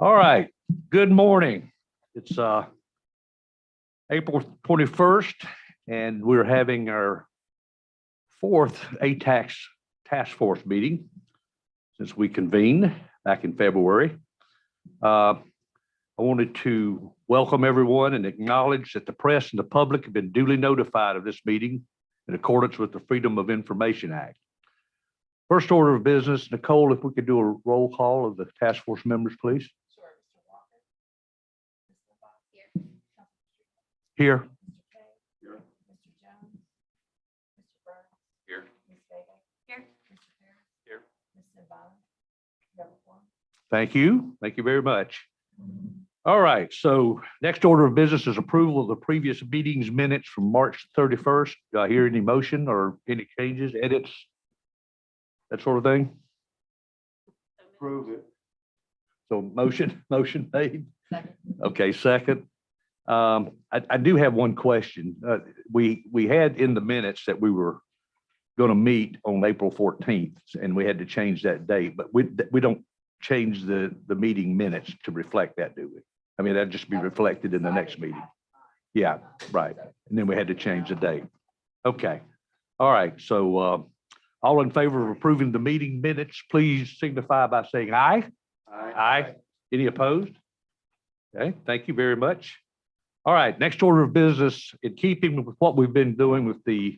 All right, good morning. It's April 21st, and we're having our fourth ATAX task force meeting since we convened back in February. I wanted to welcome everyone and acknowledge that the press and the public have been duly notified of this meeting in accordance with the Freedom of Information Act. First order of business, Nicole, if we could do a roll call of the task force members, please. Here. Here. Mr. Jones. Mr. Burns. Here. Ms. Vega. Here. Mr. Harris. Here. Ms. Simbala. You have a form? Thank you. Thank you very much. All right. So next order of business is approval of the previous meeting's minutes from March 31st. Do I hear any motion or any changes, edits, that sort of thing? Approve it. So motion made. Second. Okay, second. I do have one question. We had in the minutes that we were going to meet on April 14th, and we had to change that date, but we don't change the meeting minutes to reflect that, do we? I mean, that'd just be reflected in the next meeting. Yeah, right. And then we had to change the date. Okay. All right. So all in favor of approving the meeting minutes, please signify by saying aye. Aye. Any opposed? Okay, thank you very much. All right, next order of business, in keeping with what we've been doing with the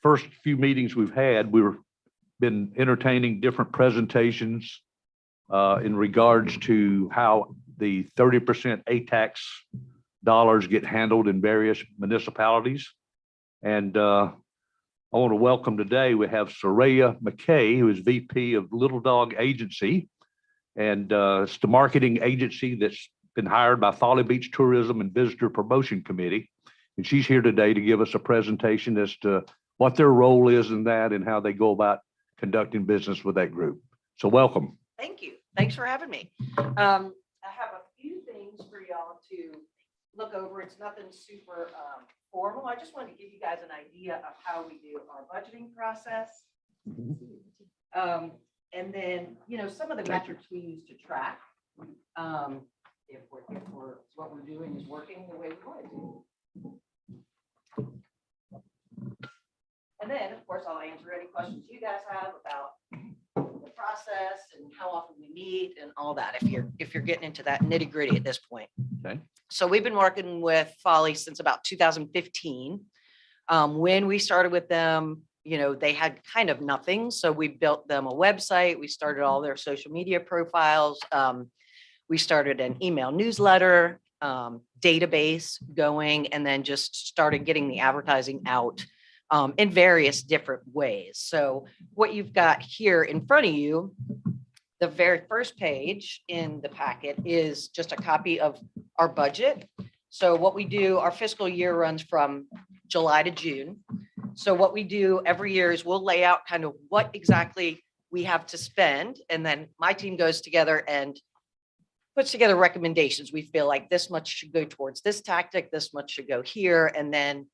first few meetings we've had, we've been entertaining different presentations in regards to how the 30% ATAX dollars get handled in various municipalities. And I want to welcome today, we have Soraya McKay, who is VP of Little Dog Agency. And it's the marketing agency that's been hired by Folly Beach Tourism and Visitor Promotion Committee. And she's here today to give us a presentation as to what their role is in that and how they go about conducting business with that group. So welcome. Thank you. Thanks for having me. I have a few things for y'all to look over. It's nothing super formal. I just wanted to give you guys an idea of how we do our budgeting process. And then, some of the metrics we use to track if what we're doing is working the way we want it to. And then, of course, I'll answer any questions you guys have about the process and how often we meet and all that, if you're getting into that nitty gritty at this point. Okay. So we've been working with Folly since about 2015. When we started with them, they had kind of nothing. So we built them a website. We started all their social media profiles. We started an email newsletter, database going, and then just started getting the advertising out in various different ways. So what you've got here in front of you, the very first page in the packet is just a copy of our budget. So what we do, our fiscal year runs from July to June. So what we do every year is we'll lay out kind of what exactly we have to spend. And then my team goes together and puts together recommendations. We feel like this much should go towards this tactic, this much should go here. And then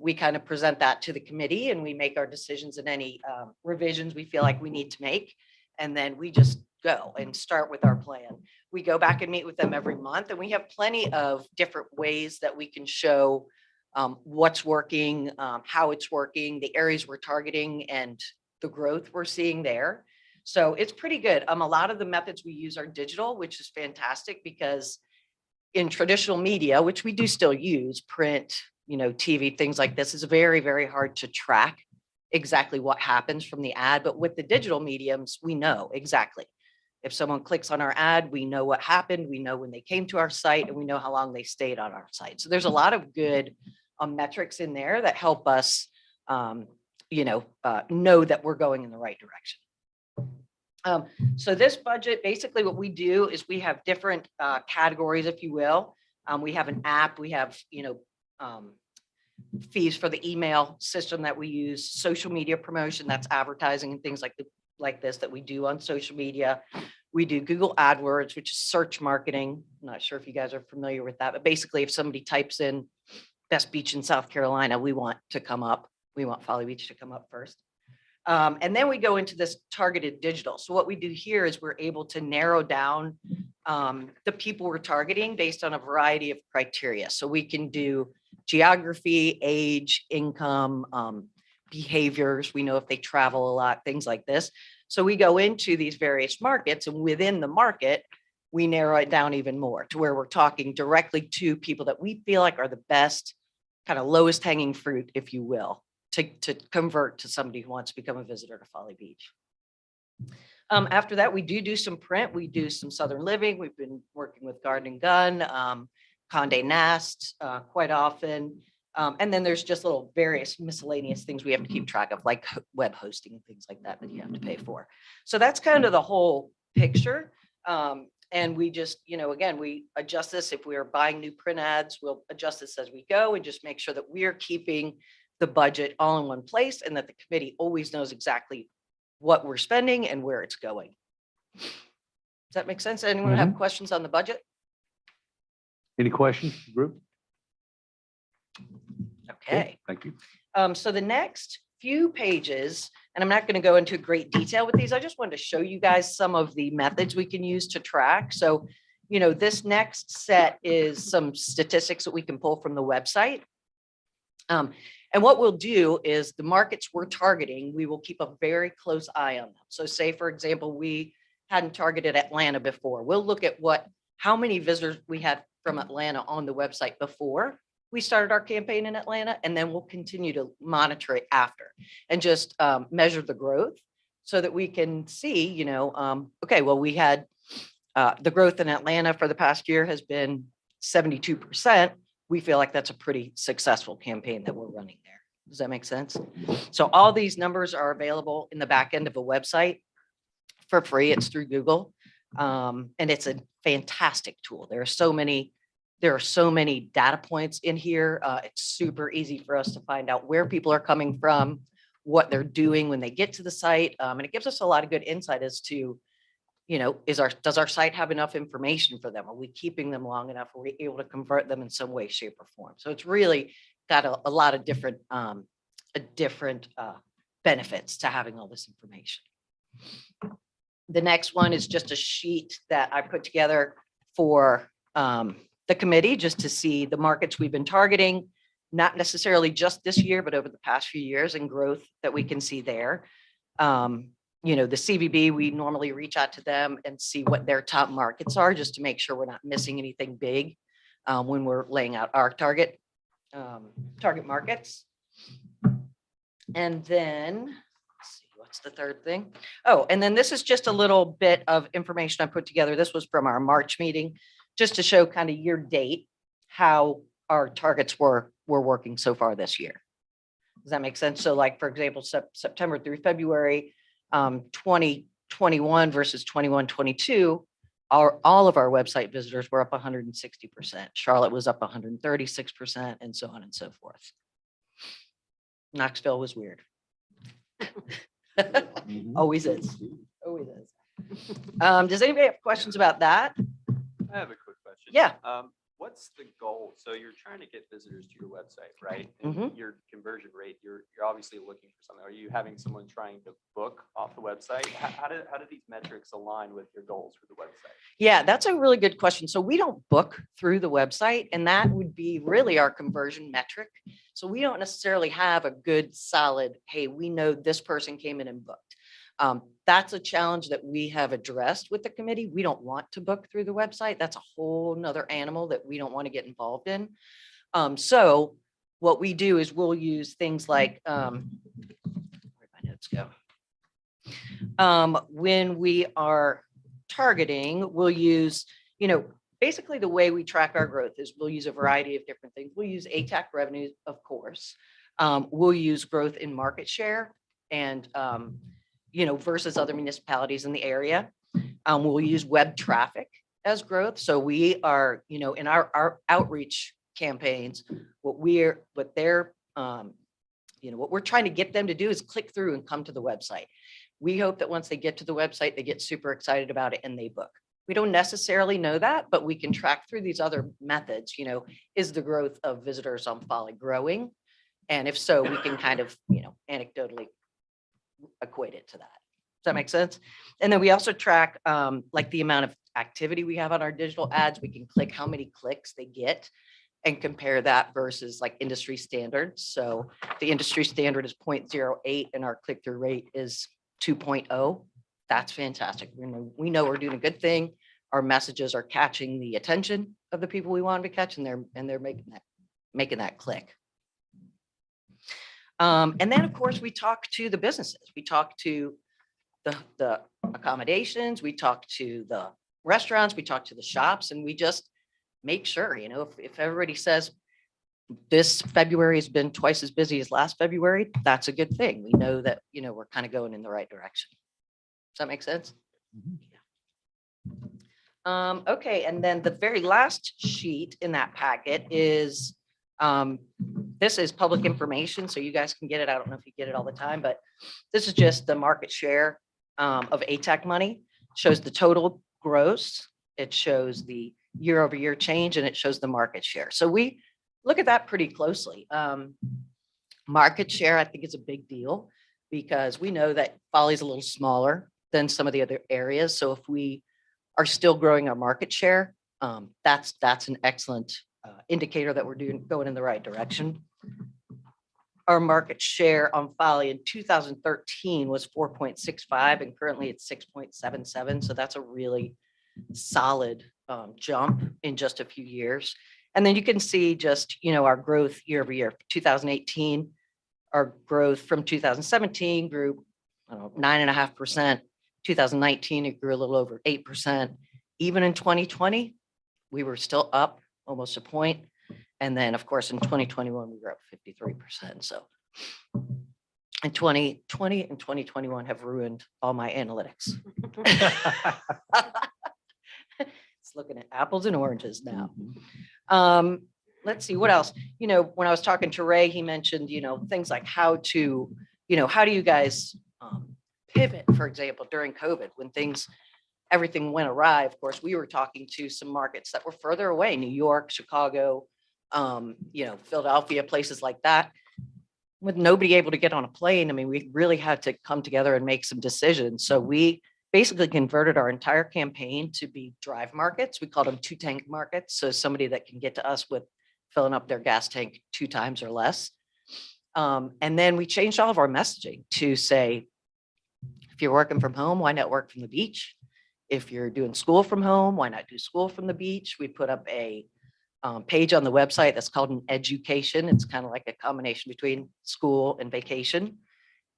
we kind of present that to the committee and we make our decisions and any revisions we feel like we need to make. And then we just go and start with our plan. We go back and meet with them every month, and we have plenty of different ways that we can show what's working, how it's working, the areas we're targeting, and the growth we're seeing there. So it's pretty good. A lot of the methods we use are digital, which is fantastic because in traditional media, which we do still use, print, TV, things like this, is very, very hard to track exactly what happens from the ad. But with the digital mediums, we know exactly. If someone clicks on our ad, we know what happened. We know when they came to our site, and we know how long they stayed on our site. So there's a lot of good metrics in there that help us, know that we're going in the right direction. So this budget, basically what we do is we have different categories, if you will. We have an app, we have, fees for the email system that we use, social media promotion, that's advertising and things like this that we do on social media. We do Google AdWords, which is search marketing. I'm not sure if you guys are familiar with that, but basically if somebody types in best beach in South Carolina, we want Folly Beach to come up first. And then we go into this targeted digital. So what we do here is we're able to narrow down the people we're targeting based on a variety of criteria. So we can do geography, age, income, behaviors. We know if they travel a lot, things like this. So we go into these various markets, and within the market, we narrow it down even more to where we're talking directly to people that we feel like are the best, kind of lowest hanging fruit, if you will, to convert to somebody who wants to become a visitor to Folly Beach. After that, we do some print. We do some Southern Living. We've been working with Garden and Gun, Condé Nast quite often. And then there's just little various miscellaneous things we have to keep track of, like web hosting and things like that you have to pay for. So that's kind of the whole picture. And we just, again, we adjust this. If we are buying new print ads, we'll adjust this as we go and just make sure that we're keeping the budget all in one place and that the committee always knows exactly what we're spending and where it's going. Does that make sense? Anyone have questions on the budget? Any questions, group? Okay. Thank you. So the next few pages, and I'm not going to go into great detail with these. I just wanted to show you guys some of the methods we can use to track. So, this next set is some statistics that we can pull from the website. And what we'll do is the markets we're targeting, we will keep a very close eye on them. So say, for example, we hadn't targeted Atlanta before. We'll look at how many visitors we had from Atlanta on the website before we started our campaign in Atlanta, and then we'll continue to monitor it after and just measure the growth so that we can see, okay, well, we had the growth in Atlanta for the past year has been 72%. We feel like that's a pretty successful campaign that we're running there. Does that make sense? So all these numbers are available in the back end of a website for free. It's through Google. And it's a fantastic tool. There are so many data points in here. It's super easy for us to find out where people are coming from, what they're doing when they get to the site. And it gives us a lot of good insight as to, does our site have enough information for them? Are we keeping them long enough? Are we able to convert them in some way, shape, or form? So it's really got a lot of different benefits to having all this information. The next one is just a sheet that I put together for the committee just to see the markets we've been targeting, not necessarily just this year, but over the past few years, and growth that we can see there. The CVB, we normally reach out to them and see what their top markets are just to make sure we're not missing anything big when we're laying out our target markets. And then, let's see, what's the third thing? Oh, and then this is just a little bit of information I put together. This was from our March meeting, just to show kind of year date how our targets were working so far this year. Does that make sense? So like, for example, September through February, 2021 versus 21-22, all of our website visitors were up 160%. Charlotte was up 136%, and so on and so forth. Knoxville was weird. Always is. Always is. Does anybody have questions about that? I have a quick question. Yeah. What's the goal? So you're trying to get visitors to your website, right? Mhm. And your conversion rate, you're obviously looking for something. Are you having someone trying to book off the website? How do these metrics align with your goals for the website? Yeah, that's a really good question. So we don't book through the website, and that would be really our conversion metric. So we don't necessarily have a good solid, hey, we know this person came in and booked. That's a challenge that we have addressed with the committee. We don't want to book through the website. That's a whole nother animal that we don't want to get involved in. So what we do is we'll use things like, where'd my notes go? When we are targeting, we'll use, basically the way we track our growth is we'll use a variety of different things. We'll use ATAX revenues, of course. We'll use growth in market share and, versus other municipalities in the area. We'll use web traffic as growth. So we are, in our outreach campaigns, what we're trying to get them to do is click through and come to the website. We hope that once they get to the website, they get super excited about it and they book. We don't necessarily know that, but we can track through these other methods. Is the growth of visitors on Folly growing? And if so, we can kind of, anecdotally equate it to that. Does that make sense? And then we also track like the amount of activity we have on our digital ads. We can click how many clicks they get and compare that versus like industry standards. So the industry standard is 0.08 and our click-through rate is 2.0. That's fantastic. We know we're doing a good thing. Our messages are catching the attention of the people we want to catch, and they're making that click. And then, of course, we talk to the businesses. We talk to the accommodations. We talk to the restaurants. We talk to the shops, and we just make sure, if everybody says this February has been twice as busy as last February, that's a good thing. We know that, we're kind of going in the right direction. Does that make sense? Okay, and then the very last sheet in that packet is, this is public information, so you guys can get it. I don't know if you get it all the time, but this is just the market share of ATAC money. Shows the total gross, it shows the year-over-year change, and it shows the market share. So we look at that pretty closely. Market share, I think, is a big deal because we know that Folly is a little smaller than some of the other areas. So if we are still growing our market share, that's an excellent indicator that we're going in the right direction. Our market share on Folly in 2013 was 4.65, and currently it's 6.77. So that's a really solid jump in just a few years. And then you can see just, our growth year over year. 2018, our growth from 2017 grew 9.5%. 2019, it grew a little over 8%. Even in 2020, we were still up almost a point. And then, of course, in 2021, we were up 53%. So in 2020 and 2021 have ruined all my analytics. It's looking at apples and oranges now. Let's see what else. When I was talking to Ray, he mentioned, things like how do you guys pivot, for example, during COVID when everything went awry. Of course, we were talking to some markets that were further away, New York, Chicago, Philadelphia, places like that. With nobody able to get on a plane, we really had to come together and make some decisions. So we basically converted our entire campaign to be drive markets. We called them 2-tank markets. So somebody that can get to us with filling up their gas tank 2 times or less. And then we changed all of our messaging to say, if you're working from home, why not work from the beach? If you're doing school from home, why not do school from the beach? We put up a page on the website that's called an education. It's kind of like a combination between school and vacation.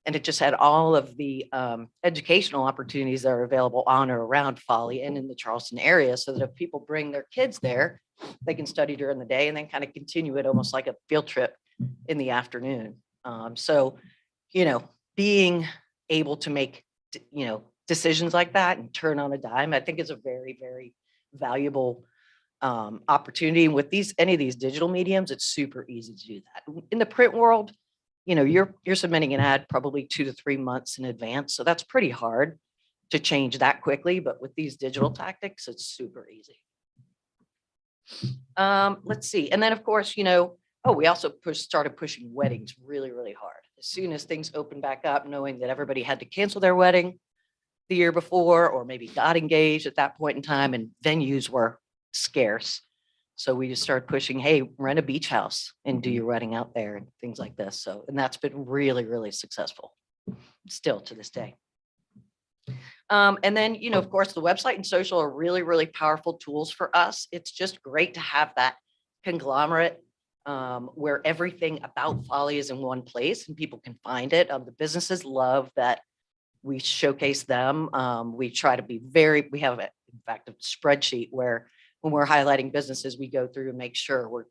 And it just had all of the educational opportunities that are available on or around Folly and in the Charleston area, so that if people bring their kids there, they can study during the day and then kind of continue it almost like a field trip in the afternoon. So, being able to make, decisions like that and turn on a dime, I think is a very, very valuable opportunity. And with any of these digital mediums, it's super easy to do that. In the print world, you're submitting an ad probably 2 to 3 months in advance. So that's pretty hard to change that quickly. But with these digital tactics, it's super easy. Let's see. And then, of course, we also started pushing weddings really, really hard. As soon as things opened back up, knowing that everybody had to cancel their wedding the year before, or maybe got engaged at that point in time, and venues were scarce. So we just started pushing, hey, rent a beach house and do your wedding out there and things like this. So, and that's been really, really successful still to this day. And then, of course, the website and social are really, really powerful tools for us. It's just great to have that conglomerate where everything about Folly is in one place and people can find it. The businesses love that we showcase them. We try to be we have, in fact, a spreadsheet where when we're highlighting businesses, we go through and make sure we're,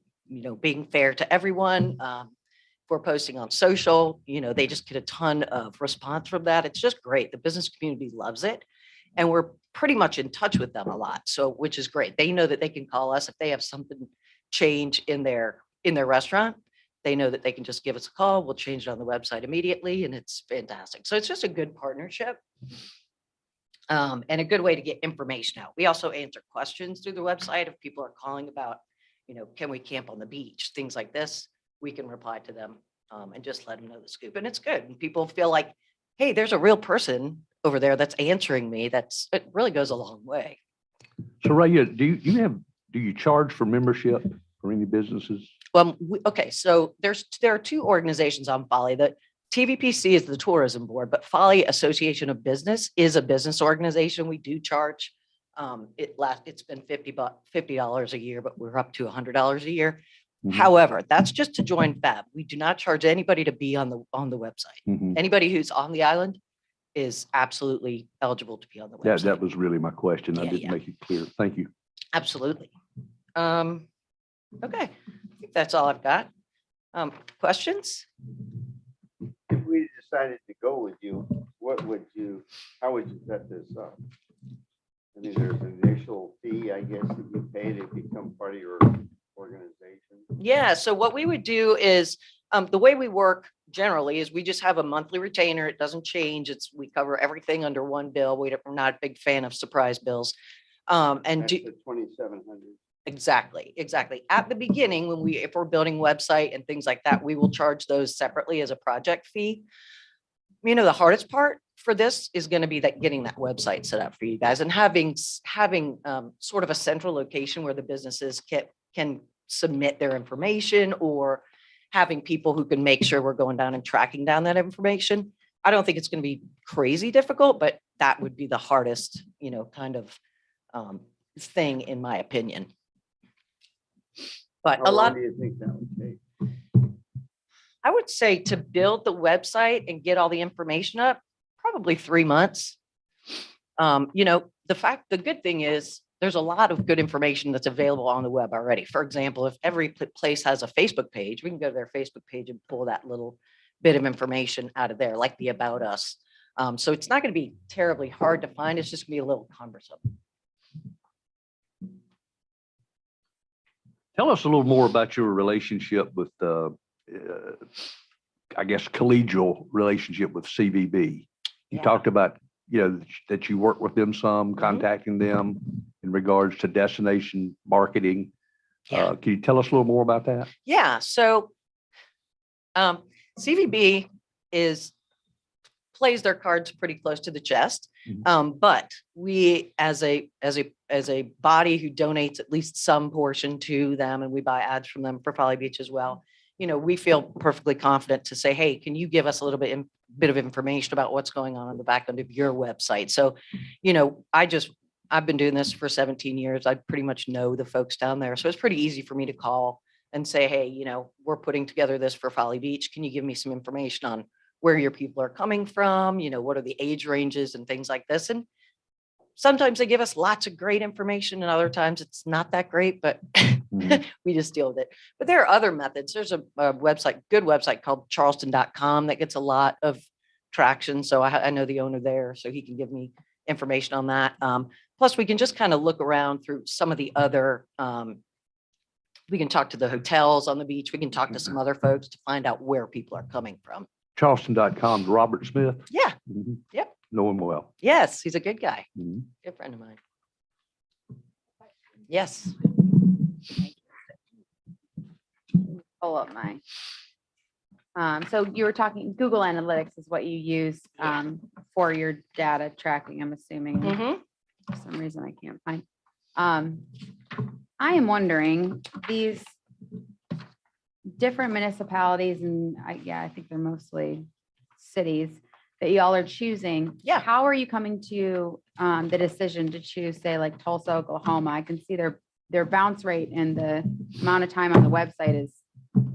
being fair to everyone. If we're posting on social, they just get a ton of response from that. It's just great. The business community loves it. And we're pretty much in touch with them a lot. So, which is great. They know that they can call us if they have something change in their restaurant. They know that they can just give us a call. We'll change it on the website immediately. And it's fantastic. So it's just a good partnership. And a good way to get information out. We also answer questions through the website. If people are calling about, can we camp on the beach, things like this, we can reply to them and just let them know the scoop. And it's good. And people feel like, hey, there's a real person over there that's answering me. It really goes a long way. So Ray, do you charge for membership for any businesses? Okay, so there are two organizations on Folly. The TVPC is the tourism board, but Folly Association of Business is a business organization. We do charge. It's been $50 a year, but we're up to $100 a year. Mhm. However, that's just to join FAB. We do not charge anybody to be on the website. Mhm. Anybody who's on the island is absolutely eligible to be on the That website. was really my question. I Yeah, didn't yeah. make it clear. Thank you. Absolutely. Okay, I think that's all I've got. Questions? If we decided to go with you, how would you set this up? I mean, there's an initial fee, I guess, that you pay to become part of your organization. Yeah, so what we would do is, the way we work generally is we just have a monthly retainer. It doesn't change. We cover everything under one bill. We're not a big fan of surprise bills. And That's do, the 2,700. exactly. At the beginning, if we're building website and things like that, we will charge those separately as a project fee. You know, the hardest part for this is going to be getting that website set up for you guys and having sort of a central location where the businesses can submit their information, or having people who can make sure we're going down and tracking down that information. I don't think it's going to be crazy difficult, but that would be the hardest, kind of thing, in my opinion. But How long do you think that would take? I would say to build the website and get all the information up, probably 3 months. The good thing is there's a lot of good information that's available on the web already. For example, if every place has a Facebook page, we can go to their Facebook page and pull that little bit of information out of there, like the About Us. So it's not going to be terribly hard to find. It's just going to be a little cumbersome. Tell us a little more about your relationship with, I guess, collegial relationship with CVB. You Yeah. talked about, that you work with them some, contacting them in regards to destination marketing. Yeah. Can you tell us a little more about that? Yeah. So CVB plays their cards pretty close to the chest. But we, as a body who donates at least some portion to them, and we buy ads from them for Folly Beach as well, we feel perfectly confident to say, hey, can you give us a little bit of information about what's going on the back end of your website? So, I've been doing this for 17 years. I pretty much know the folks down there. So it's pretty easy for me to call and say, hey, we're putting together this for Folly Beach. Can you give me some information on where your people are coming from? What are the age ranges and things like this? And sometimes they give us lots of great information, and other times it's not that great, but we just deal with it. But there are other methods. There's a good website called charleston.com that gets a lot of traction. So I know the owner there, so he can give me information on that. Plus, we can just kind of look around through some of the other, we can talk to the hotels on the beach. We can talk to some other folks to find out where people are coming from. Charleston.com, Robert Smith. Yeah. Mhm. Yep. Know him well. Yes, he's a good guy. Mhm. Good friend of mine. Yes. Pull up mine. So you were talking, Google Analytics is what you use for your data tracking, I'm assuming. Mhm. For some reason I can't find. I am wondering, these different municipalities, and I think they're mostly cities that y'all are choosing. Yeah. How are you coming to the decision to choose, say, like Tulsa, Oklahoma? I can see their bounce rate and the amount of time on the website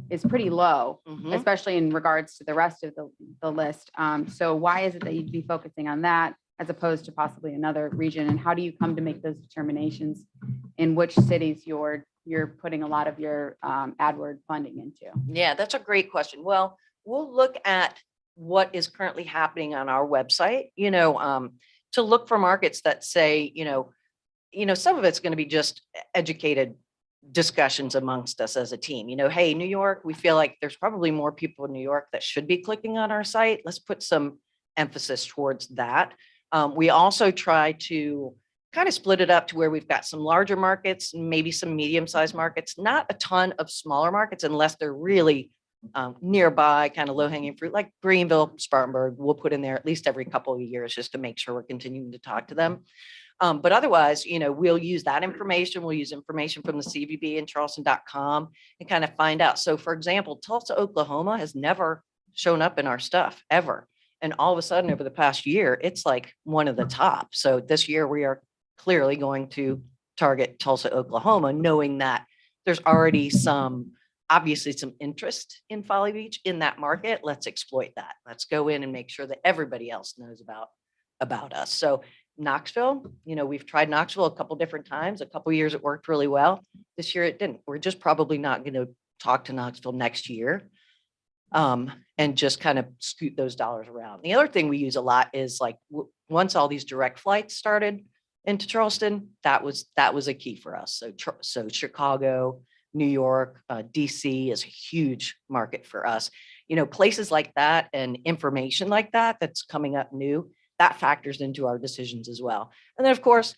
is pretty low, Mhm. especially in regards to the rest of the list. So why is it that you'd be focusing on that as opposed to possibly another region? And how do you come to make those determinations in which cities you're putting a lot of your AdWord funding into? Yeah, that's a great question. Well, we'll look at what is currently happening on our website, to look for markets that say, some of it's going to be just educated discussions amongst us as a team. Hey, New York, we feel like there's probably more people in New York that should be clicking on our site. Let's put some emphasis towards that. We also try to kind of split it up to where we've got some larger markets, maybe some medium-sized markets, not a ton of smaller markets unless they're really nearby, kind of low-hanging fruit, like Greenville, Spartanburg. We'll put in there at least every couple of years just to make sure we're continuing to talk to them. But otherwise, we'll use that information. We'll use information from the CVB and Charleston.com and kind of find out. So for example, Tulsa, Oklahoma has never shown up in our stuff ever. And all of a sudden over the past year, it's like one of the top. So this year we are clearly going to target Tulsa, Oklahoma, knowing that there's already obviously some interest in Folly Beach in that market. Let's exploit that. Let's go in and make sure that everybody else knows about us. So Knoxville, we've tried Knoxville a couple different times. A couple years it worked really well. This year it didn't. We're just probably not going to talk to Knoxville next year. And just kind of scoot those dollars around. The other thing we use a lot is like once all these direct flights started into Charleston, that was a key for us. So Chicago, New York, DC is a huge market for us. Places like that and information like that that's coming up new, that factors into our decisions as well. And then of course,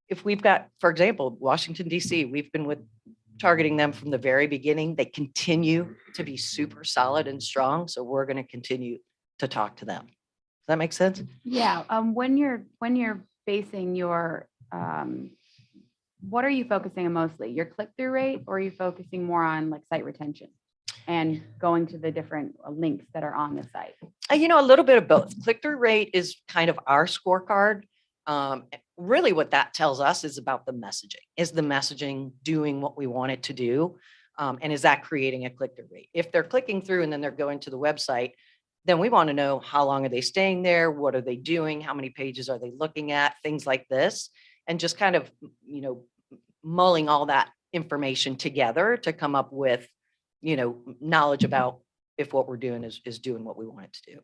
if we've got, for example, Washington, DC, we've been targeting them from the very beginning. They continue to be super solid and strong. So we're going to continue to talk to them. Does that make sense? Yeah. When you're basing your, what are you focusing on mostly? Your click-through rate, or are you focusing more on like site retention and going to the different links that are on the site? A little bit of both. Click-through rate is kind of our scorecard. Really what that tells us is about the messaging. Is the messaging doing what we want it to do? And is that creating a click-through rate? If they're clicking through and then they're going to the website, then we want to know how long are they staying there? What are they doing? How many pages are they looking at? Things like this. And just kind of, mulling all that information together to come up with, knowledge about if what we're doing is doing what we want it to do.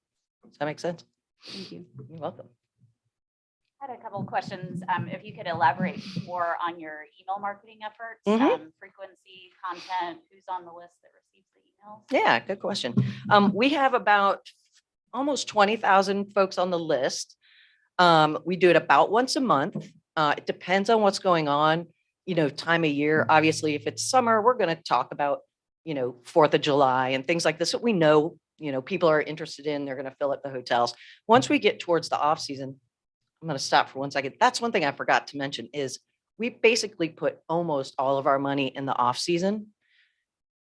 Does that make sense? Thank you. You're welcome. I had a couple of questions. If you could elaborate more on your email marketing efforts, Mhm. frequency, content, who's on the list that receives the emails? Yeah, good question. We have about almost 20,000 folks on the list. We do it about once a month. It depends on what's going on, time of year. Obviously, if it's summer, we're going to talk about, 4th of July and things like this that we know, people are interested in. They're going to fill up the hotels. Once we get towards the off season, I'm going to stop for 1 second. That's one thing I forgot to mention is we basically put almost all of our money in the off season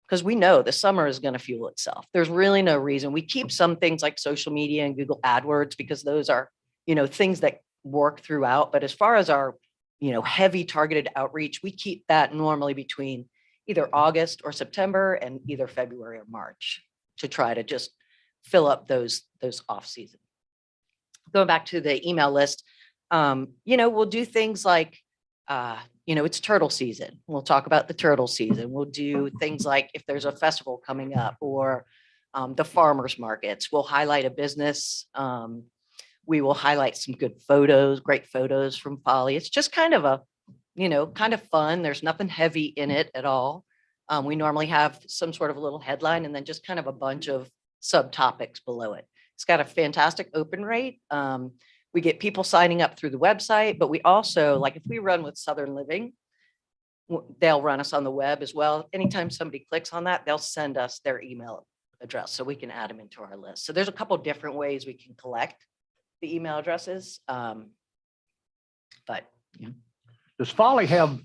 because we know the summer is going to fuel itself. There's really no reason. We keep some things like social media and Google AdWords because those are, things that work throughout. But as far as our, heavy targeted outreach, we keep that normally between either August or September and either February or March to try to just fill up those off season. Going back to the email list, we'll do things like, it's turtle season. We'll talk about the turtle season. We'll do things like if there's a festival coming up or the farmers markets. We'll highlight a business. We will highlight some good photos, great photos from Folly. It's just kind of kind of fun. There's nothing heavy in it at all. We normally have some sort of a little headline and then just kind of a bunch of subtopics below it. It's got a fantastic open rate. We get people signing up through the website, but we also, like if we run with Southern Living, they'll run us on the web as well. Anytime somebody clicks on that, they'll send us their email address so we can add them into our list. So there's a couple different ways we can collect the email addresses. But yeah. Does Folly have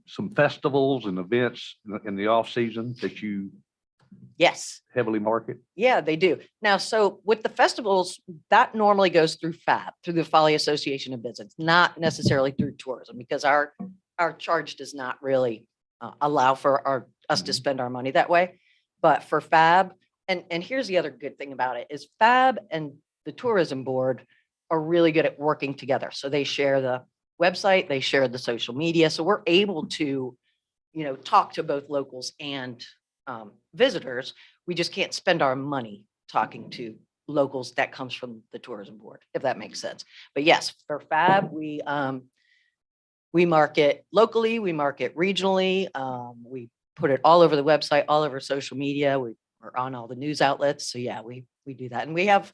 some festivals and events in the off season that you Yes. heavily market? Yeah, they do. Now, so with the festivals, that normally goes through FAB, through the Folly Association of Business, not necessarily through tourism, because our charge does not really allow for us to spend our money that way. But for FAB, and here's the other good thing about it, is FAB and the tourism board are really good at working together. So they share the website, they share the social media. So we're able to, talk to both locals and visitors. We just can't spend our money talking to locals. That comes from the tourism board, if that makes sense. But yes, for FAB, we market locally, we market regionally. We put it all over the website, all over social media. We're on all the news outlets. So yeah, we do that. And we have,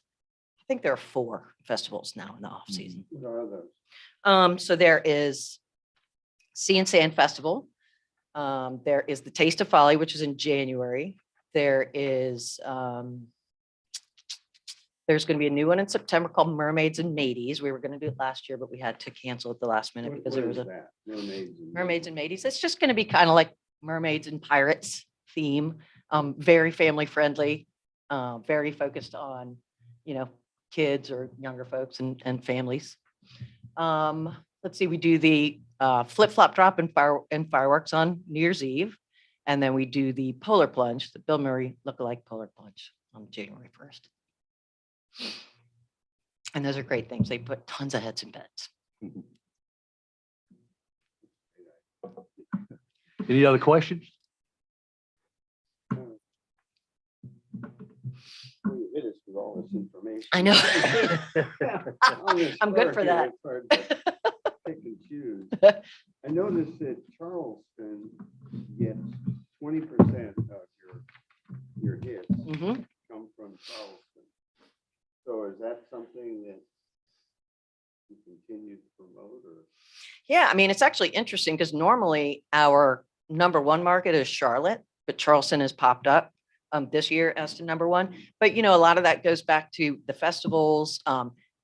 I think there are 4 festivals now in the off season. What are those? So there is Sea and Sand Festival. There is the Taste of Folly, which is in January. There's There's going to be a new one in September called Mermaids and Mateys. We were going to do it last year, but we had to cancel at the last minute because there was a Mermaids and Mateys. It's just going to be kind of like mermaids and pirates theme. Very family friendly, very focused on, kids or younger folks and families. Let's see, we do the flip flop drop and fireworks on New Year's Eve. And then we do the polar plunge, the Bill Murray lookalike polar plunge on January 1st. And those are great things. They put tons of heads in beds. Any other questions? You hit us with all this information. I know. On the I'm good for spur here, that. it's hard to pick and choose. I noticed that Charleston gets 20% of your hits Mhm. come from Charleston. So is that something that you continue to promote or? Yeah, I mean, it's actually interesting because normally our number one market is Charlotte, but Charleston has popped up this year as to number one. But a lot of that goes back to the festivals,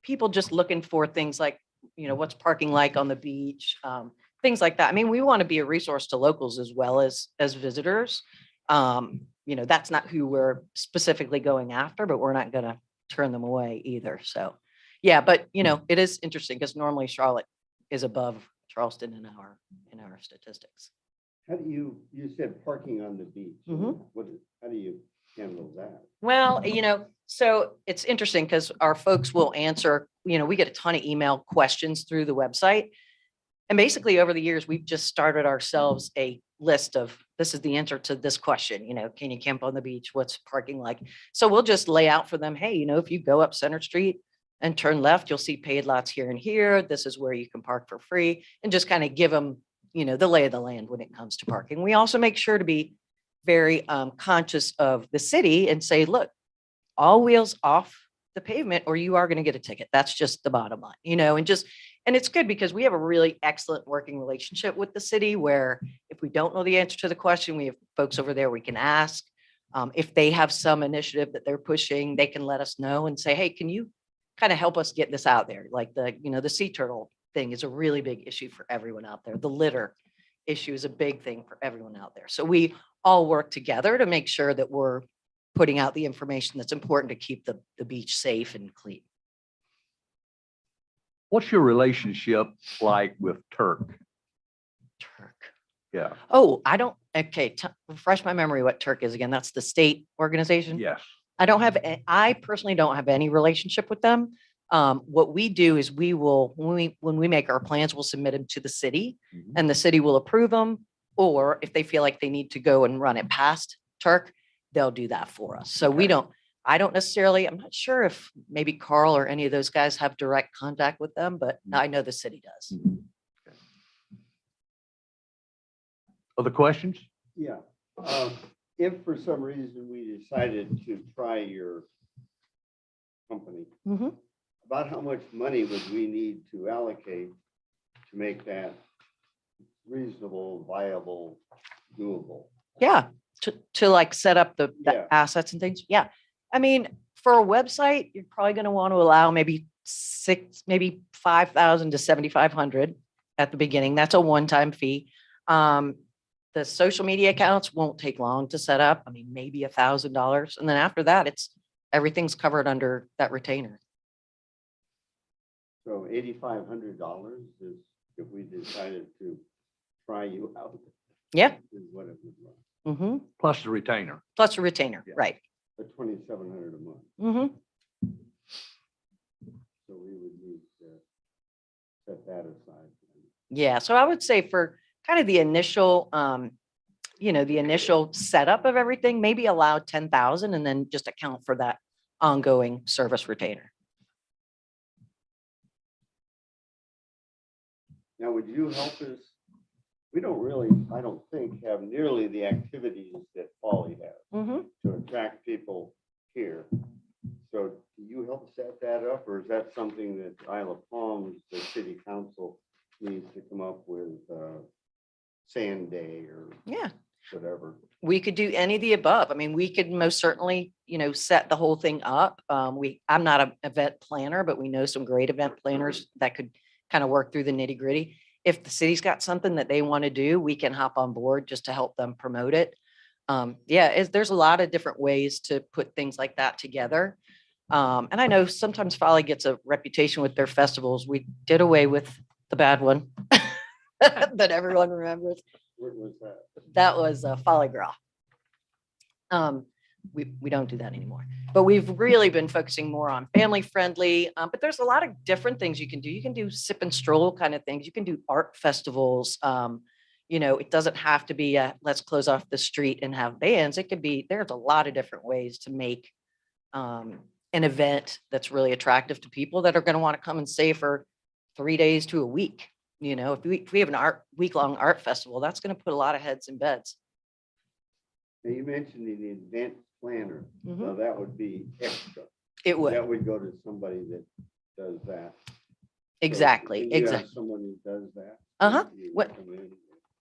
people just looking for things like, what's parking like on the beach, things like that. I mean, we want to be a resource to locals as well as visitors. That's not who we're specifically going after, but we're not going to turn them away either. So, yeah, but it is interesting because normally Charlotte is above Charleston in our statistics. How do you said parking on the beach? Mhm. How do you handle that? Well, so it's interesting because our folks will answer, we get a ton of email questions through the website. And basically over the years, we've just started ourselves a list of, this is the answer to this question, can you camp on the beach? What's parking like? So we'll just lay out for them, hey, if you go up Center Street and turn left, you'll see paid lots here and here. This is where you can park for free, and just kind of give them, the lay of the land when it comes to parking. We also make sure to be very conscious of the city and say, look, all wheels off the pavement or you are going to get a ticket. That's just the bottom line, and it's good because we have a really excellent working relationship with the city where if we don't know the answer to the question, we have folks over there we can ask. If they have some initiative that they're pushing, they can let us know and say, hey, can you kind of help us get this out there? Like the sea turtle thing is a really big issue for everyone out there. The litter issue is a big thing for everyone out there. So we all work together to make sure that we're putting out the information that's important to keep the beach safe and clean. What's your relationship like with Turk? Turk. Yeah, Oh, okay, refresh my memory what Turk is again. That's the state organization? yes. I personally don't have any relationship with them. What we do is we will, when we make our plans, we'll submit them to the city Mhm. and the city will approve them. Or if they feel like they need to go and run it past Turk, they'll do that for us. So I don't necessarily, I'm not sure if maybe Carl or any of those guys have direct contact with them, but I know the city does. Other questions? Yeah. If for some reason we decided to try your company, Mhm. about how much money would we need to allocate to make that reasonable, viable, doable? Yeah, to like set up the Yeah. assets and things. Yeah. I mean, for a website, you're probably going to want to allow maybe 5,000 to 7,500 at the beginning. That's a one-time fee. The social media accounts won't take long to set up. I mean, maybe $1,000. And then after that, everything's covered under that retainer. So $8,500 is if we decided to try you out. Yeah. Is what it would run, Mm-hmm. Plus the retainer. Plus a retainer, Yeah. right. at $2,700 a month. Mm-hmm. So we would need to set that aside. Yeah. So I would say for kind of the initial, the initial setup of everything, maybe allow 10,000 and then just account for that ongoing service retainer. Now, would you help us? We don't really, I don't think, have nearly the activities that Folly has Mm-hmm. to attract people here. So do you help set that up, or is that something that Isle of Palms, the city council needs to come up with sand day or? Yeah. whatever. We could do any of the above. I mean, we could most certainly, set the whole thing up. I'm not an event planner, but we know some great event planners that could kind of work through the nitty gritty. If the city's got something that they want to do, we can hop on board just to help them promote it. There's a lot of different ways to put things like that together. And I know sometimes Folly gets a reputation with their festivals. We did away with the bad one that everyone remembers. What was that? That was Folly Girl. We don't do that anymore, but we've really been focusing more on family friendly. But there's a lot of different things you can do. You can do sip and stroll kind of things. You can do art festivals. It doesn't have to be let's close off the street and have bands. It could be, there's a lot of different ways to make an event that's really attractive to people that are going to want to come and stay for 3 days to a week. If we have an week-long art festival, that's going to put a lot of heads in beds. Now, you mentioned the event planner. Mhm. Now, that would be extra. It would. That would go to somebody that does that. So, Exactly. and you have Exactly. Someone who does that. Uh-huh. You What- recommend?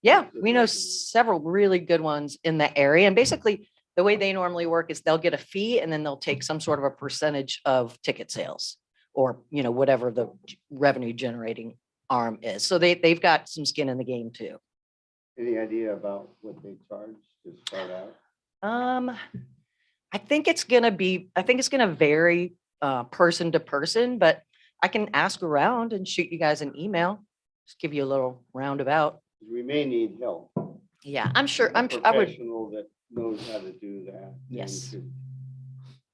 Yeah, What's the we know recommend- several really good ones in the area. And basically, the way they normally work is they'll get a fee and then they'll take some sort of a percentage of ticket sales or, whatever the revenue generating arm is. So they've got some skin in the game too. Any idea about what they charge to start out? I think it's gonna vary person to person, but I can ask around and shoot you guys an email. Just give you a little roundabout. We may need help. Yeah, I'm sure, A I would, professional that knows how to do that. and Yes. could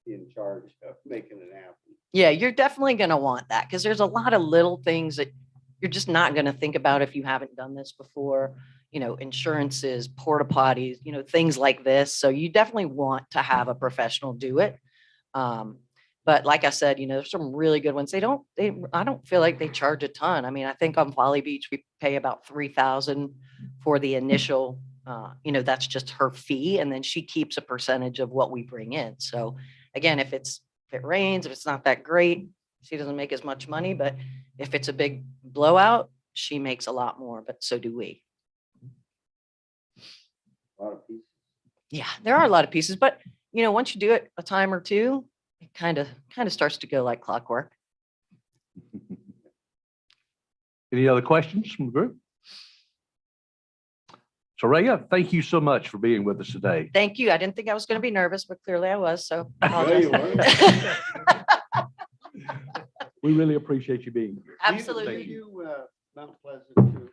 be in charge of making it happen. yeah, you're definitely gonna want that because there's a lot of little things that you're just not gonna think about if you haven't done this before. Insurances, porta potties, things like this. So you definitely want to have a professional do it. But like I said, there's some really good ones. I don't feel like they charge a ton. I mean, I think on Folly Beach, we pay about 3,000 for the initial, that's just her fee. And then she keeps a percentage of what we bring in. So again, if it rains, if it's not that great, she doesn't make as much money, but if it's a big blowout, she makes a lot more, but so do we. A lot of pieces. Yeah, there are a lot of pieces, but once you do it a time or two, it kind of starts to go like clockwork. Any other questions from the group? Soraya, thank you so much for being with us today. Thank you. I didn't think I was going to be nervous, but clearly I was. So Yeah, you apologize. We really appreciate you being here. Absolutely. Do you Mount Pleasant too?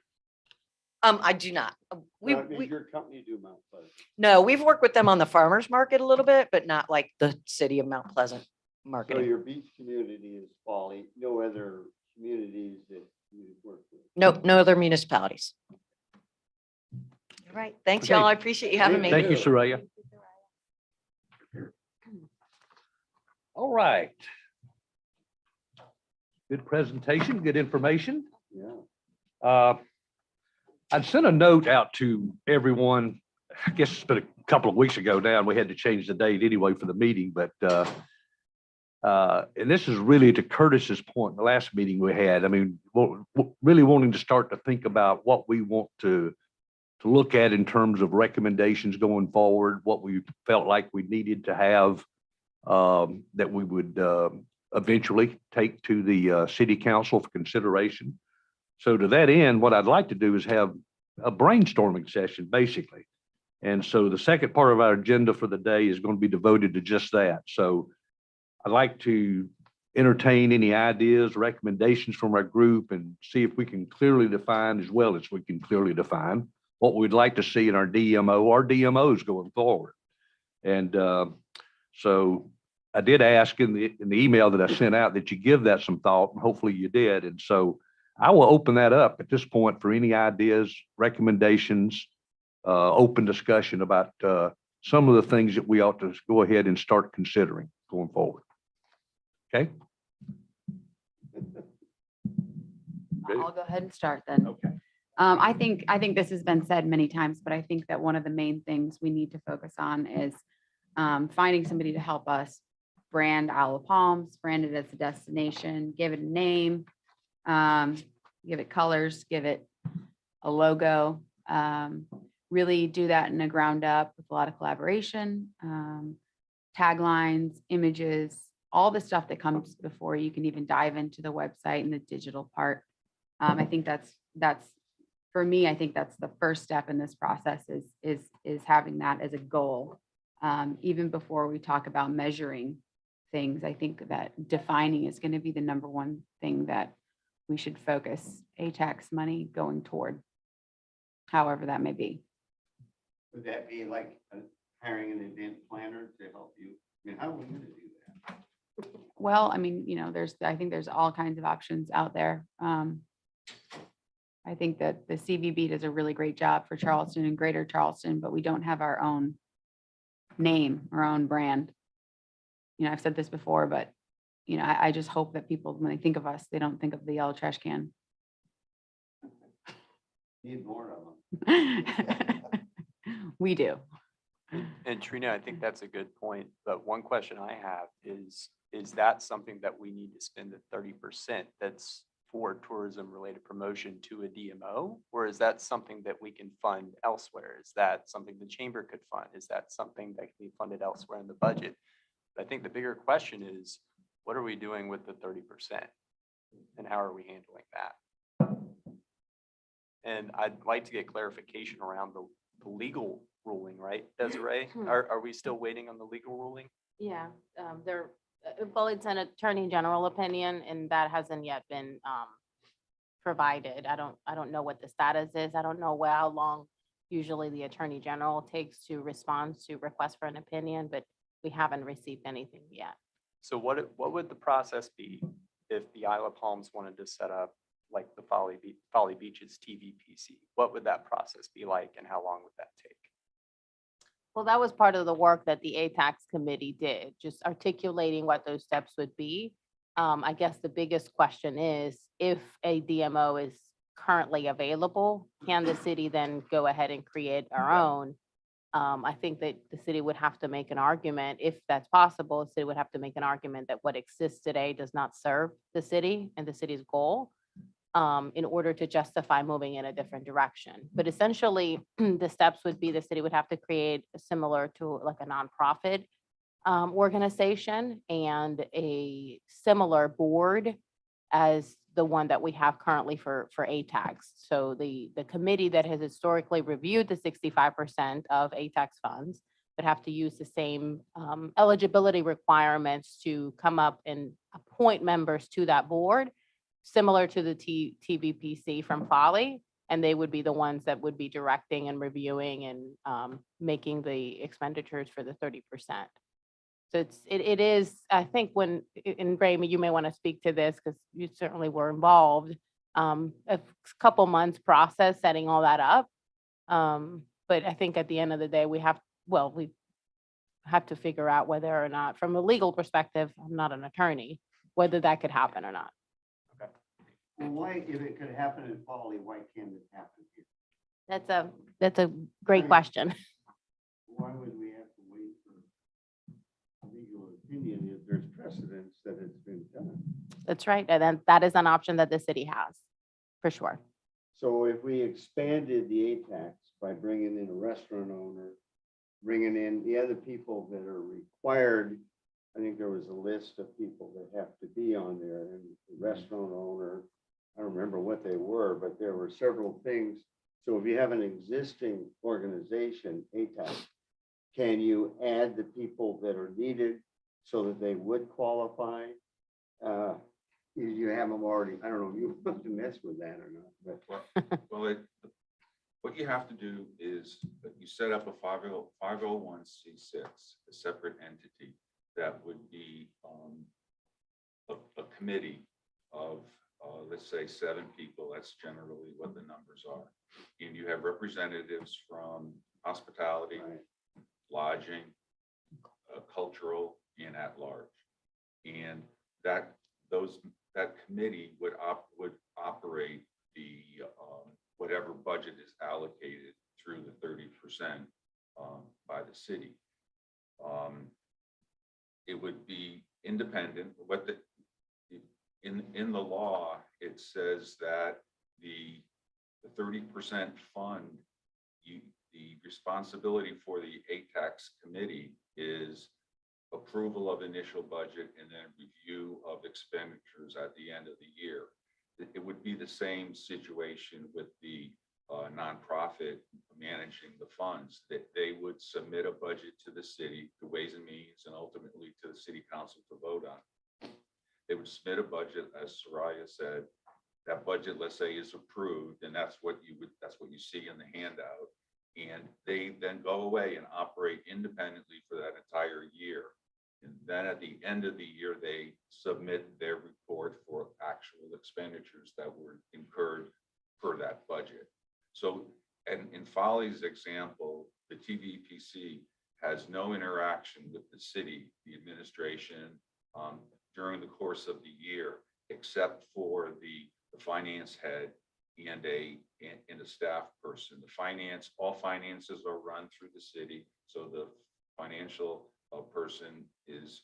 I do not. No, I mean, your company do Mount Pleasant. No, we've worked with them on the farmers market a little bit, but not like the city of Mount Pleasant So marketing. your beach community is Folly, no other communities that you work with? No other municipalities. All right. Thanks, Okay. y'all. I appreciate you having me. Thank you, Soraya. All right. Good presentation, good information. Yeah. I'd sent a note out to everyone, I guess it's been a couple of weeks ago now, and we had to change the date anyway for the meeting, but and this is really to Curtis's point, the last meeting we had. I mean, really wanting to start to think about what we want to look at in terms of recommendations going forward, what we felt like we needed to have that we would eventually take to the city council for consideration. So to that end, what I'd like to do is have a brainstorming session, basically. And so the second part of our agenda for the day is going to be devoted to just that. So I'd like to entertain any ideas, recommendations from our group and see if we can clearly define, as well as we can clearly define, what we'd like to see in our DMOs going forward. And so I did ask in the email that I sent out that you give that some thought, and hopefully you did. And so I will open that up at this point for any ideas, recommendations, open discussion about some of the things that we ought to go ahead and start considering going forward. Okay? I'll go ahead and start then. Okay. I think this has been said many times, but I think that one of the main things we need to focus on is finding somebody to help us brand Isle of Palms, brand it as a destination, give it a name, give it colors, give it a logo. really do that in a ground up with a lot of collaboration, taglines, images, all the stuff that comes before you can even dive into the website and the digital part. I think that's for me, I think that's the first step in this process is having that as a goal. Even before we talk about measuring things, I think that defining is going to be the number one thing that we should focus ATAX money going toward, however that may be. Would that be like hiring an event planner to help you? I mean, how are we gonna do that? Well, I mean, I think there's all kinds of options out there. I think that the CVB does a really great job for Charleston and Greater Charleston, but we don't have our own name, our own brand. I've said this before, but I just hope that people, when they think of us, they don't think of the yellow trash can. Need more of them. We do. And Trina, I think that's a good point, but one question I have is that something that we need to spend the 30% that's for tourism related promotion to a DMO? Or is that something that we can fund elsewhere? Is that something the chamber could fund? Is that something that can be funded elsewhere in the budget? I think the bigger question is, what are we doing with the 30%? And how are we handling that? And I'd like to get clarification around the legal ruling, right, Desiree? Are we still waiting on the legal ruling? Yeah, well, it's an attorney general opinion and that hasn't yet been provided. I don't know what the status is. I don't know how long usually the attorney general takes to respond to requests for an opinion, but we haven't received anything yet. So what would the process be if the Isle of Palms wanted to set up like the Folly Beaches TVPC? What would that process be like and how long would that take? Well, that was part of the work that the ATAX committee did, just articulating what those steps would be. I guess the biggest question is if a DMO is currently available, can the city then go ahead and create our own? I think that the city would have to make an argument, if that's possible, the city would have to make an argument that what exists today does not serve the city and the city's goal in order to justify moving in a different direction. But essentially, the steps would be the city would have to create similar to like a nonprofit organization and a similar board as the one that we have currently for ATAX. So the committee that has historically reviewed the 65% of ATAX funds would have to use the same eligibility requirements to come up and appoint members to that board, similar to the TVPC from Folly. And they would be the ones that would be directing and reviewing and making the expenditures for the 30%. So it is, I think and Brayma, you may want to speak to this because you certainly were involved, a couple months process setting all that up. But I think at the end of the day, we have to figure out whether or not, from a legal perspective, I'm not an attorney, whether that could happen or not. Well, why, if it could happen in Folly, why can't it happen here? That's a great question. Why would we have to wait for legal opinion if there's precedence that it's been done? That's right. And then that is an option that the city has, for sure. So if we expanded the ATAX by bringing in a restaurant owner, bringing in the other people that are required, I think there was a list of people that have to be on there, and the restaurant owner, I don't remember what they were, but there were several things. So if you have an existing organization, ATAX, can you add the people that are needed so that they would qualify? You have them already, I don't know if you want to mess with that or not, but. Well, what you have to do is that you set up a 501c6, a separate entity that would be a committee of, let's say, 7 people. That's generally what the numbers are. And you have representatives from hospitality, Right. lodging, cultural, and at large. And that committee would operate the whatever budget is allocated through the 30% by the city. It would be independent. In the law, it says that the 30% fund, the responsibility for the ATAX committee is approval of initial budget and then review of expenditures at the end of the year. It would be the same situation with the nonprofit managing the funds, that they would submit a budget to the city, to Ways and Means, and ultimately to the city council to vote on. They would submit a budget, as Soraya said. That budget, let's say, is approved, and that's what you see in the handout. And they then go away and operate independently for that entire year. And then at the end of the year, they submit their report for actual expenditures that were incurred per that budget. So, and in Folly's example, the TVPC has no interaction with the city, the administration, during the course of the year, except for the finance head and a staff person. All finances are run through the city, so the financial person is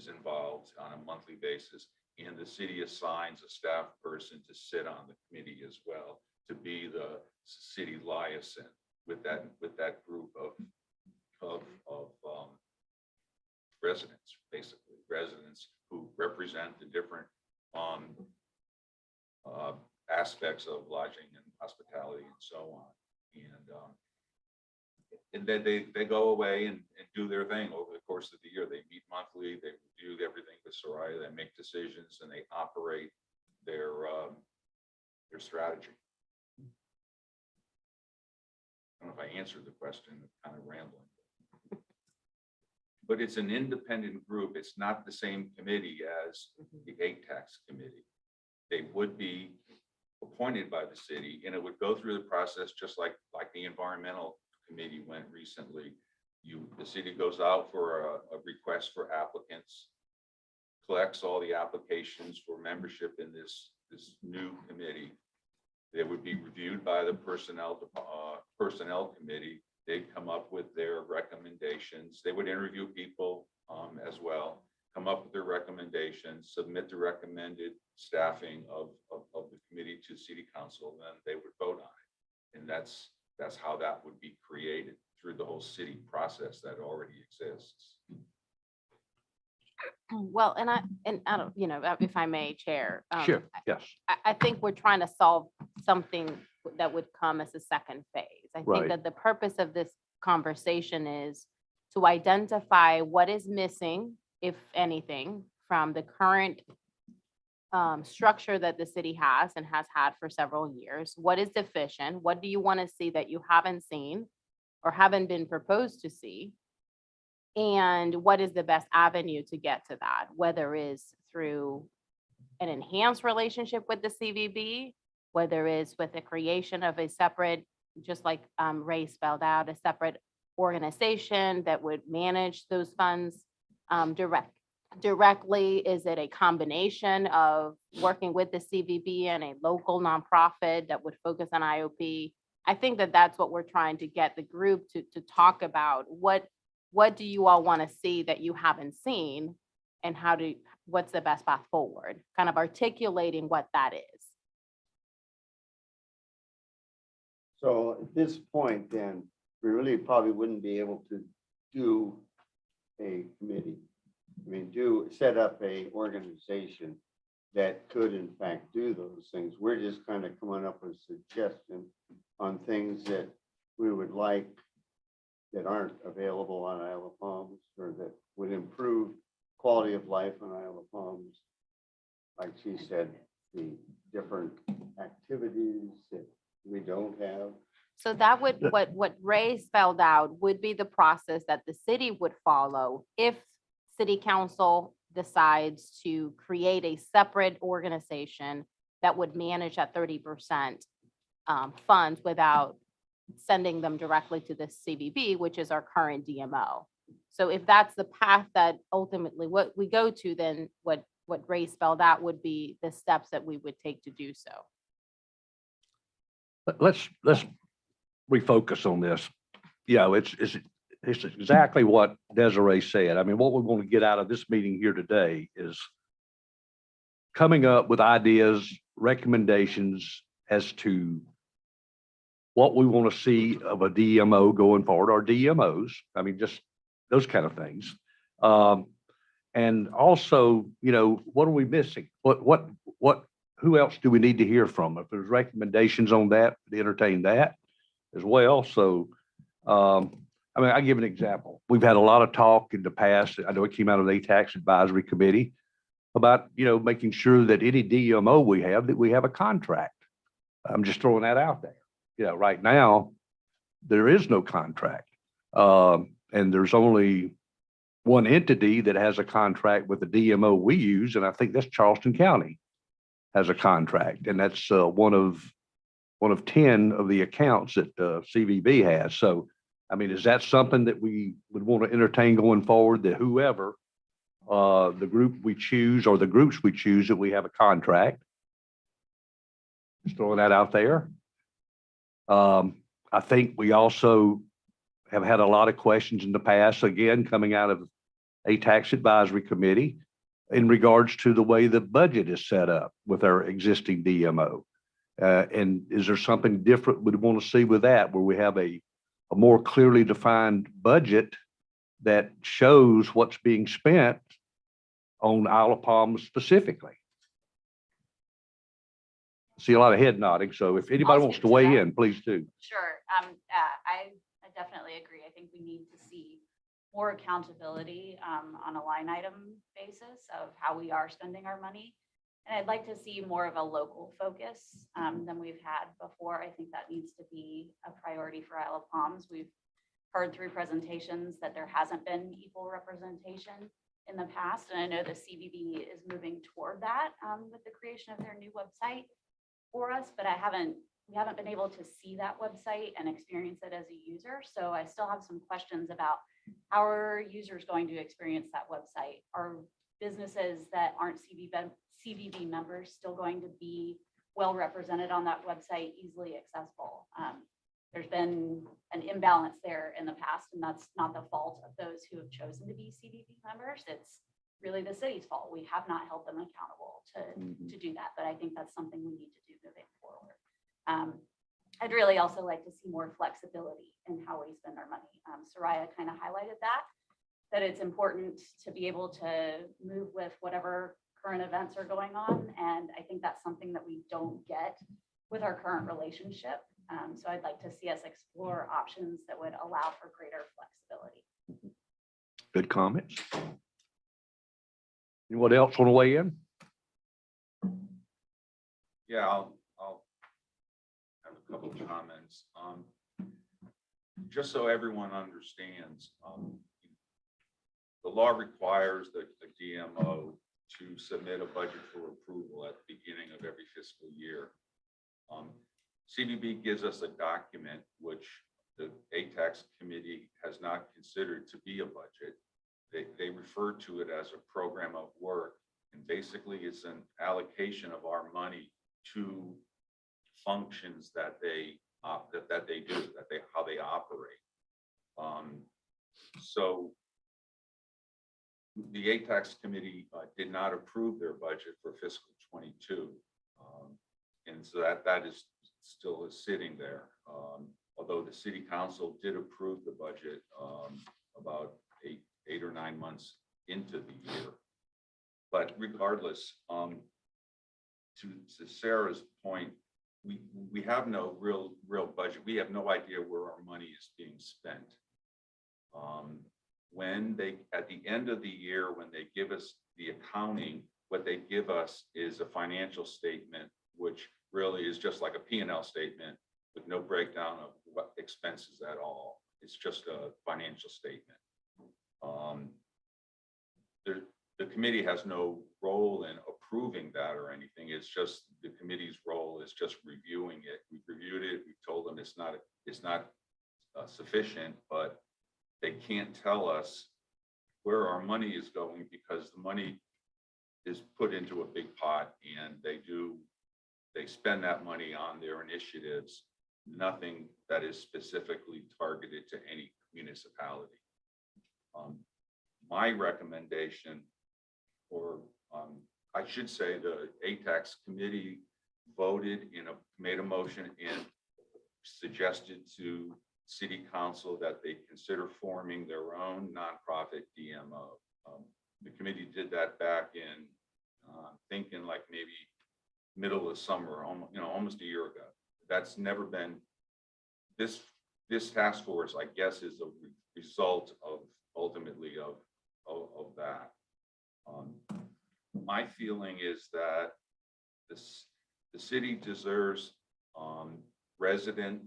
involved on a monthly basis, and the city assigns a staff person to sit on the committee as well, to be the city liaison with that group of residents, basically residents who represent the different aspects of lodging and hospitality and so on. And then they go away and do their thing over the course of the year. They meet monthly, they review everything with Soraya, they make decisions, and they operate their strategy. I don't know if I answered the question, I'm kind of rambling. But it's an independent group. It's not the same committee as the ATAX committee. They would be appointed by the city, and it would go through the process just like the environmental committee went recently. The city goes out for a request for applicants, collects all the applications for membership in this new committee. They would be reviewed by the personnel committee. They'd come up with their recommendations. They would interview people as well, come up with their recommendations, submit the recommended staffing of the committee to city council, then they would vote on it. And that's how that would be created through the whole city process that already exists. Well, and I don't, if I may, Chair. Sure, yes. I think we're trying to solve something that would come as a second phase. I Right. think that the purpose of this conversation is to identify what is missing, if anything, from the current structure that the city has and has had for several years. What is deficient? What do you want to see that you haven't seen or haven't been proposed to see? And what is the best avenue to get to that, whether it's through an enhanced relationship with the CVB, whether it's with the creation of a separate, just like Ray spelled out, a separate organization that would manage those funds directly? Is it a combination of working with the CVB and a local nonprofit that would focus on IOP? I think that that's what we're trying to get the group to talk about. What do you all want to see that you haven't seen, and what's the best path forward? Kind of articulating what that is. So at this point, then, we really probably wouldn't be able to do a committee. I mean, set up a organization that could in fact do those things. We're just kind of coming up with suggestions on things that we would like that aren't available on Isle of Palms, or that would improve quality of life on Isle of Palms. Like she said, the different activities that we don't have. So that would, what Ray spelled out would be the process that the city would follow if city council decides to create a separate organization that would manage that 30% funds without sending them directly to the CVB, which is our current DMO. So if that's the path that ultimately what we go to, then what Ray spelled out would be the steps that we would take to do so. Let's refocus on this. Yeah, it's exactly what Desiree said. I mean, what we're going to get out of this meeting here today is coming up with ideas, recommendations as to what we want to see of a DMO going forward, or DMOs. I mean, just those kind of things. And also, what are we missing? Who else do we need to hear from? If there's recommendations on that, to entertain that as well. So, I mean, I give an example. We've had a lot of talk in the past. I know it came out of the ATAX Advisory Committee about, making sure that any DMO we have, that we have a contract. I'm just throwing that out there. Right now, there is no contract. And there's only one entity that has a contract with the DMO we use, and I think that's Charleston County has a contract, and that's one of 10 of the accounts that CVB has. So, I mean, is that something that we would want to entertain going forward, that whoever the group we choose or the groups we choose, that we have a contract? Just throwing that out there. I think we also have had a lot of questions in the past, again, coming out of ATAX Advisory Committee in regards to the way the budget is set up with our existing DMO. And is there something different we'd want to see with that, where we have a more clearly defined budget that shows what's being spent on Isle of Palms specifically? See a lot of head nodding, so if anybody I'll Oh, wants speak to to weigh that. in, please do. Sure. I definitely agree. I think we need to see more accountability on a line item basis of how we are spending our money. And I'd like to see more of a local focus than we've had before. I think that needs to be a priority for Isle of Palms. We've heard through presentations that there hasn't been equal representation in the past. And I know the CVB is moving toward that with the creation of their new website for us, but we haven't been able to see that website and experience it as a user. So I still have some questions about how are users going to experience that website? Are businesses that aren't CVB members still going to be well represented on that website, easily accessible? There's been an imbalance there in the past, and that's not the fault of those who have chosen to be CVB members. It's really the city's fault. We have not held them accountable to do that, but I think that's something we need to do moving forward. I'd really also like to see more flexibility in how we spend our money. Soraya kind of highlighted that it's important to be able to move with whatever current events are going on. And I think that's something that we don't get with our current relationship. So I'd like to see us explore options that would allow for greater flexibility. Good comments. Anyone else want to weigh in? Yeah, I'll have a couple of comments. Just so everyone understands, the law requires the DMO to submit a budget for approval at the beginning of every fiscal year. CVB gives us a document which the ATAX committee has not considered to be a budget. They refer to it as a program of work, and basically it's an allocation of our money to functions that they do, how they operate. So the ATAX committee did not approve their budget for fiscal 22, and so that is still sitting there. Although the city council did approve the budget about eight or 9 months into the year. But regardless, to Sarah's point, we have no real budget. We have no idea where our money is being spent. When at the end of the year, when they give us the accounting, what they give us is a financial statement, which really is just like a P&L statement with no breakdown of what expenses at all. It's just a financial statement. The committee has no role in approving that or anything. It's just the committee's role is just reviewing it. We've reviewed it. We've told them it's not sufficient, but they can't tell us where our money is going because the money is put into a big pot and they spend that money on their initiatives, nothing that is specifically targeted to any municipality. My recommendation, or I should say the ATAX committee made a motion and suggested to city council that they consider forming their own nonprofit DMO. The committee did that back in, thinking like maybe middle of summer, almost a year ago. That's never been, this task force, I guess, is a result of ultimately of that. My feeling is that the city deserves resident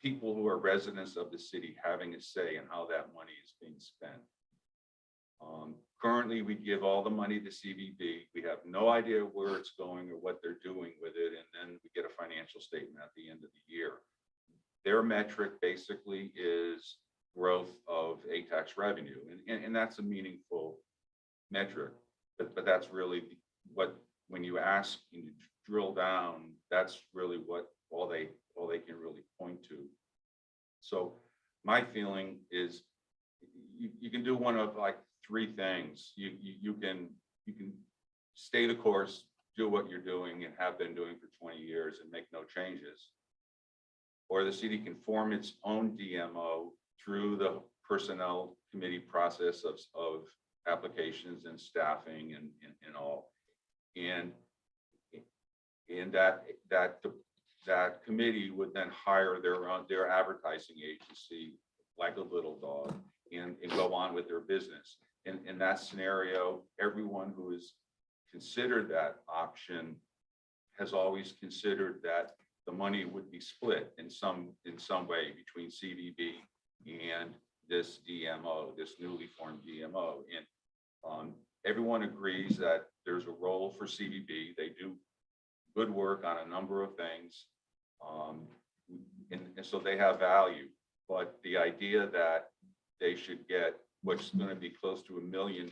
people who are residents of the city having a say in how that money is being spent. Currently, we give all the money to CVB. We have no idea where it's going or what they're doing with it, and then we get a financial statement at the end of the year. Their metric basically is growth of ATAX revenue, and that's a meaningful metric. But that's really what, when you ask and you drill down, that's really what all they can really point to. So my feeling is you can do one of like three things. You can stay the course, do what you're doing and have been doing for 20 years and make no changes. Or the city can form its own DMO through the personnel committee process of applications and staffing and all. And that committee would then hire their advertising agency like a little dog and go on with their business. In that scenario, everyone who has considered that option has always considered that the money would be split in some way between CVB and this DMO, this newly formed DMO. And everyone agrees that there's a role for CVB. They do good work on a number of things. And so they have value. But the idea that they should get what's going to be close to $1 million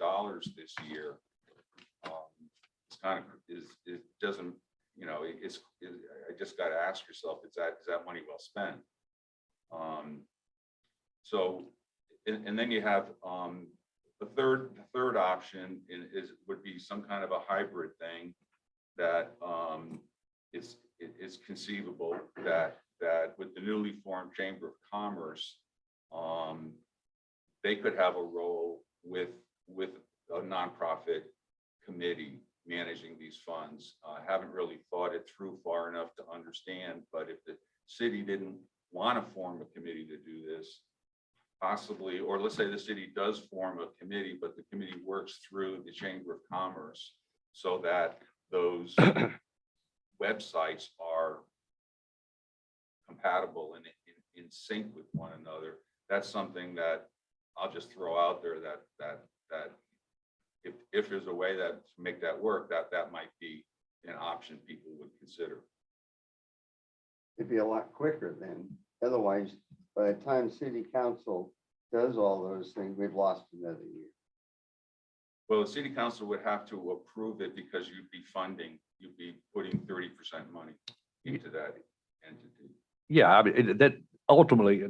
this year, it's kind of it doesn't, I just got to ask yourself, is that money well spent? So, and then you have the third option would be some kind of a hybrid thing that is conceivable that with the newly formed Chamber of Commerce, they could have a role with a nonprofit committee managing these funds. I haven't really thought it through far enough to understand, but if the city didn't want to form a committee to do this, possibly, or let's say the city does form a committee, but the committee works through the Chamber of Commerce so that those websites are compatible and in sync with one another. That's something that I'll just throw out there that if there's a way that to make that work, that might be an option people would consider. It'd be a lot quicker then. Otherwise, by the time city council does all those things, we've lost another year. Well, the city council would have to approve it because you'd be putting 30% money into that entity. Yeah, I mean, that ultimately,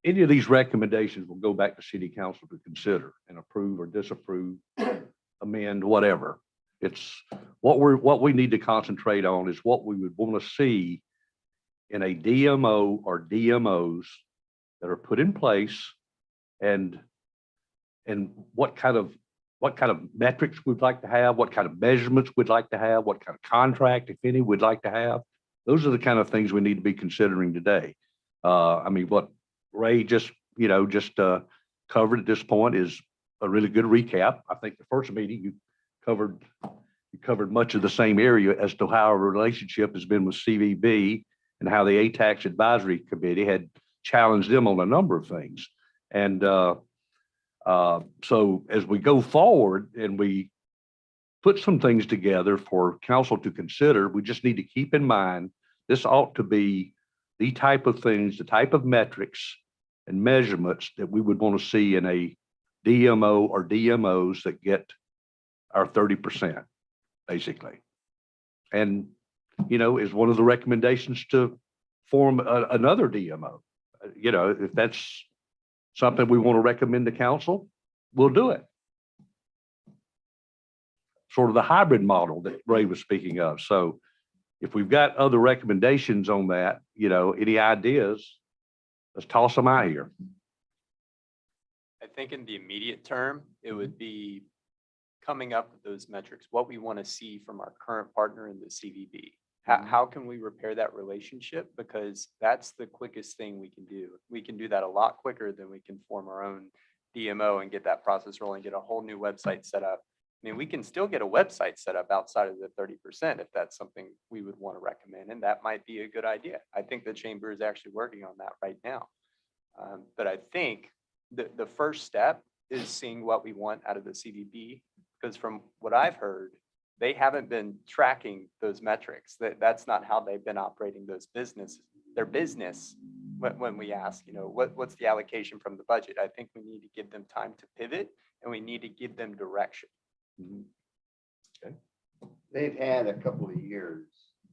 any of these recommendations will go back to city council to consider and approve or disapprove, amend, whatever. It's what we need to concentrate on is what we would want to see in a DMO or DMOs that are put in place, and what kind of metrics we'd like to have, what kind of measurements we'd like to have, what kind of contract, if any, we'd like to have. Those are the kind of things we need to be considering today. I mean, what Ray just covered at this point is a really good recap. I think the first meeting you covered much of the same area as to how our relationship has been with CVB and how the ATAX Advisory Committee had challenged them on a number of things. And so as we go forward and we put some things together for council to consider, we just need to keep in mind, this ought to be the type of things, the type of metrics and measurements that we would want to see in a DMO or DMOs that get our 30%, basically. And, is one of the recommendations to form another DMO. If that's something we want to recommend to council, we'll do it. Sort of the hybrid model that Ray was speaking of. So if we've got other recommendations on that, any ideas, let's toss them out here. I think in the immediate term, it would be coming up with those metrics, what we want to see from our current partner in the CVB. How can we repair that relationship? Because that's the quickest thing we can do. We can do that a lot quicker than we can form our own DMO and get that process rolling, get a whole new website set up. I mean, we can still get a website set up outside of the 30% if that's something we would want to recommend, and that might be a good idea. I think the chamber is actually working on that right now. But I think the first step is seeing what we want out of the CVB, because from what I've heard, they haven't been tracking those metrics. That's not how they've been operating their business. When we ask, what's the allocation from the budget? I think we need to give them time to pivot, and we need to give them direction. They've had a couple of years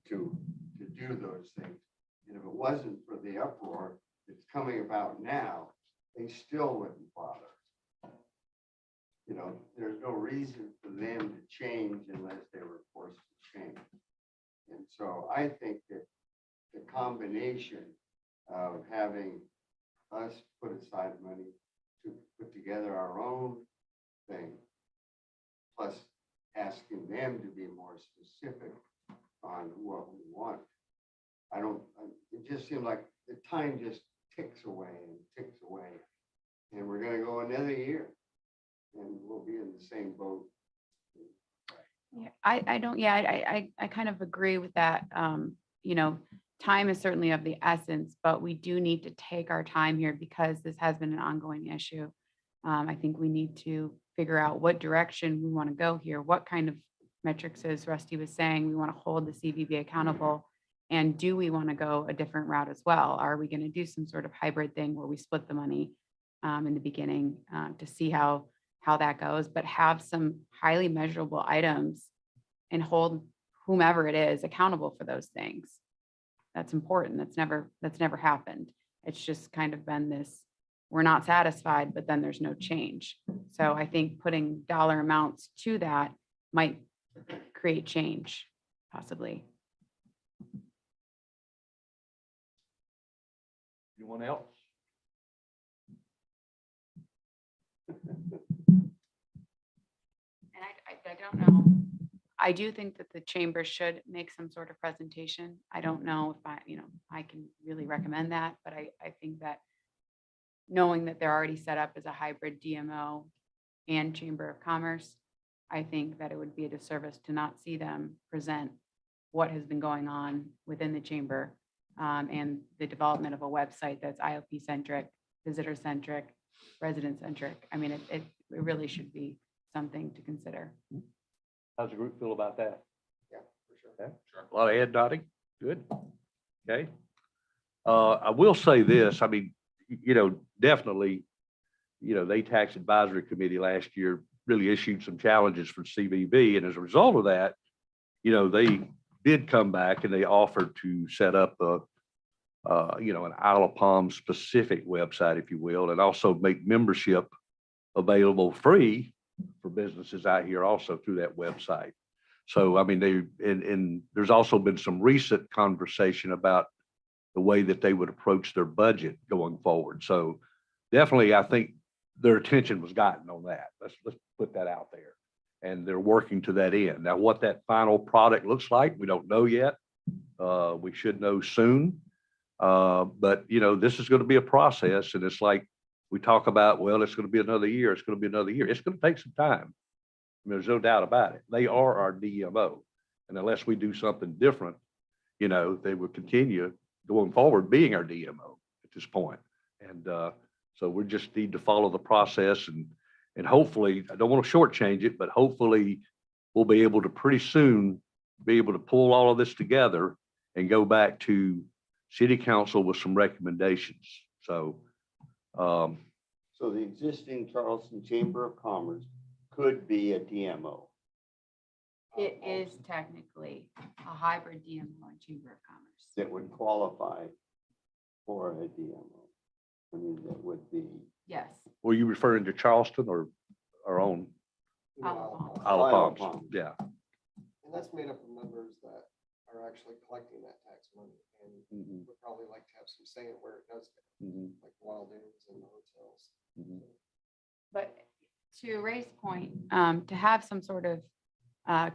to do those things. And if it wasn't for the uproar that's coming about now, they still wouldn't bother. There's no reason for them to change unless they were forced to change. And so I think that the combination of having us put aside money to put together our own thing, plus asking them to be more specific on what we want. It just seemed like the time just ticks away and ticks away. And we're gonna go another year and we'll be in the same boat. Yeah, I kind of agree with that. Time is certainly of the essence, but we do need to take our time here because this has been an ongoing issue. I think we need to figure out what direction we want to go here, what kind of metrics, as Rusty was saying, we want to hold the CVB accountable. And do we want to go a different route as well? Are we going to do some sort of hybrid thing where we split the money in the beginning to see how that goes, but have some highly measurable items and hold whomever it is accountable for those things? That's important. That's never happened. It's just kind of been this, we're not satisfied, but then there's no change. So I think putting dollar amounts to that might create change, possibly. Anyone else? And I don't know. I do think that the chamber should make some sort of presentation. I don't know if I can really recommend that, but I think that knowing that they're already set up as a hybrid DMO and Chamber of Commerce, I think that it would be a disservice to not see them present what has been going on within the chamber and the development of a website that's IOP centric, visitor centric, resident centric. I mean, it really should be something to consider. How's the group feel about that? Yeah, for sure. A lot of head nodding. Good. Okay. I will say this, I mean, definitely, the ATAX Advisory Committee last year really issued some challenges for CVB. And as a result of that, they did come back and they offered to set up an Isle of Palm specific website, if you will, and also make membership available free for businesses out here also through that website. So, I mean, and there's also been some recent conversation about the way that they would approach their budget going forward. So definitely, I think their attention was gotten on that. Let's put that out there. And they're working to that end. Now, what that final product looks like, we don't know yet. We should know soon. But, this is going to be a process. And it's like we talk about, well, it's going to be another year. It's going to be another year. It's going to take some time. I mean, there's no doubt about it. They are our DMO. And unless we do something different, they will continue going forward being our DMO at this point. And so we just need to follow the process and hopefully, I don't want to shortchange it, but hopefully we'll be able to pretty soon be able to pull all of this together and go back to city council with some recommendations. So, So the existing Charleston Chamber of Commerce could be a DMO. It is technically a hybrid DMO and Chamber of Commerce. That would qualify for a DMO. I mean, that would be. Yes. were you referring to Charleston or our own Isle of Palm. Isle of Isle of Palms? Palms. Yeah. And that's made up of members that are actually collecting that tax money. And Mhm, would probably like to have some say in where it does go, mhm, like Wild Inns and the hotels. mhm. But to Ray's point, to have some sort of uh,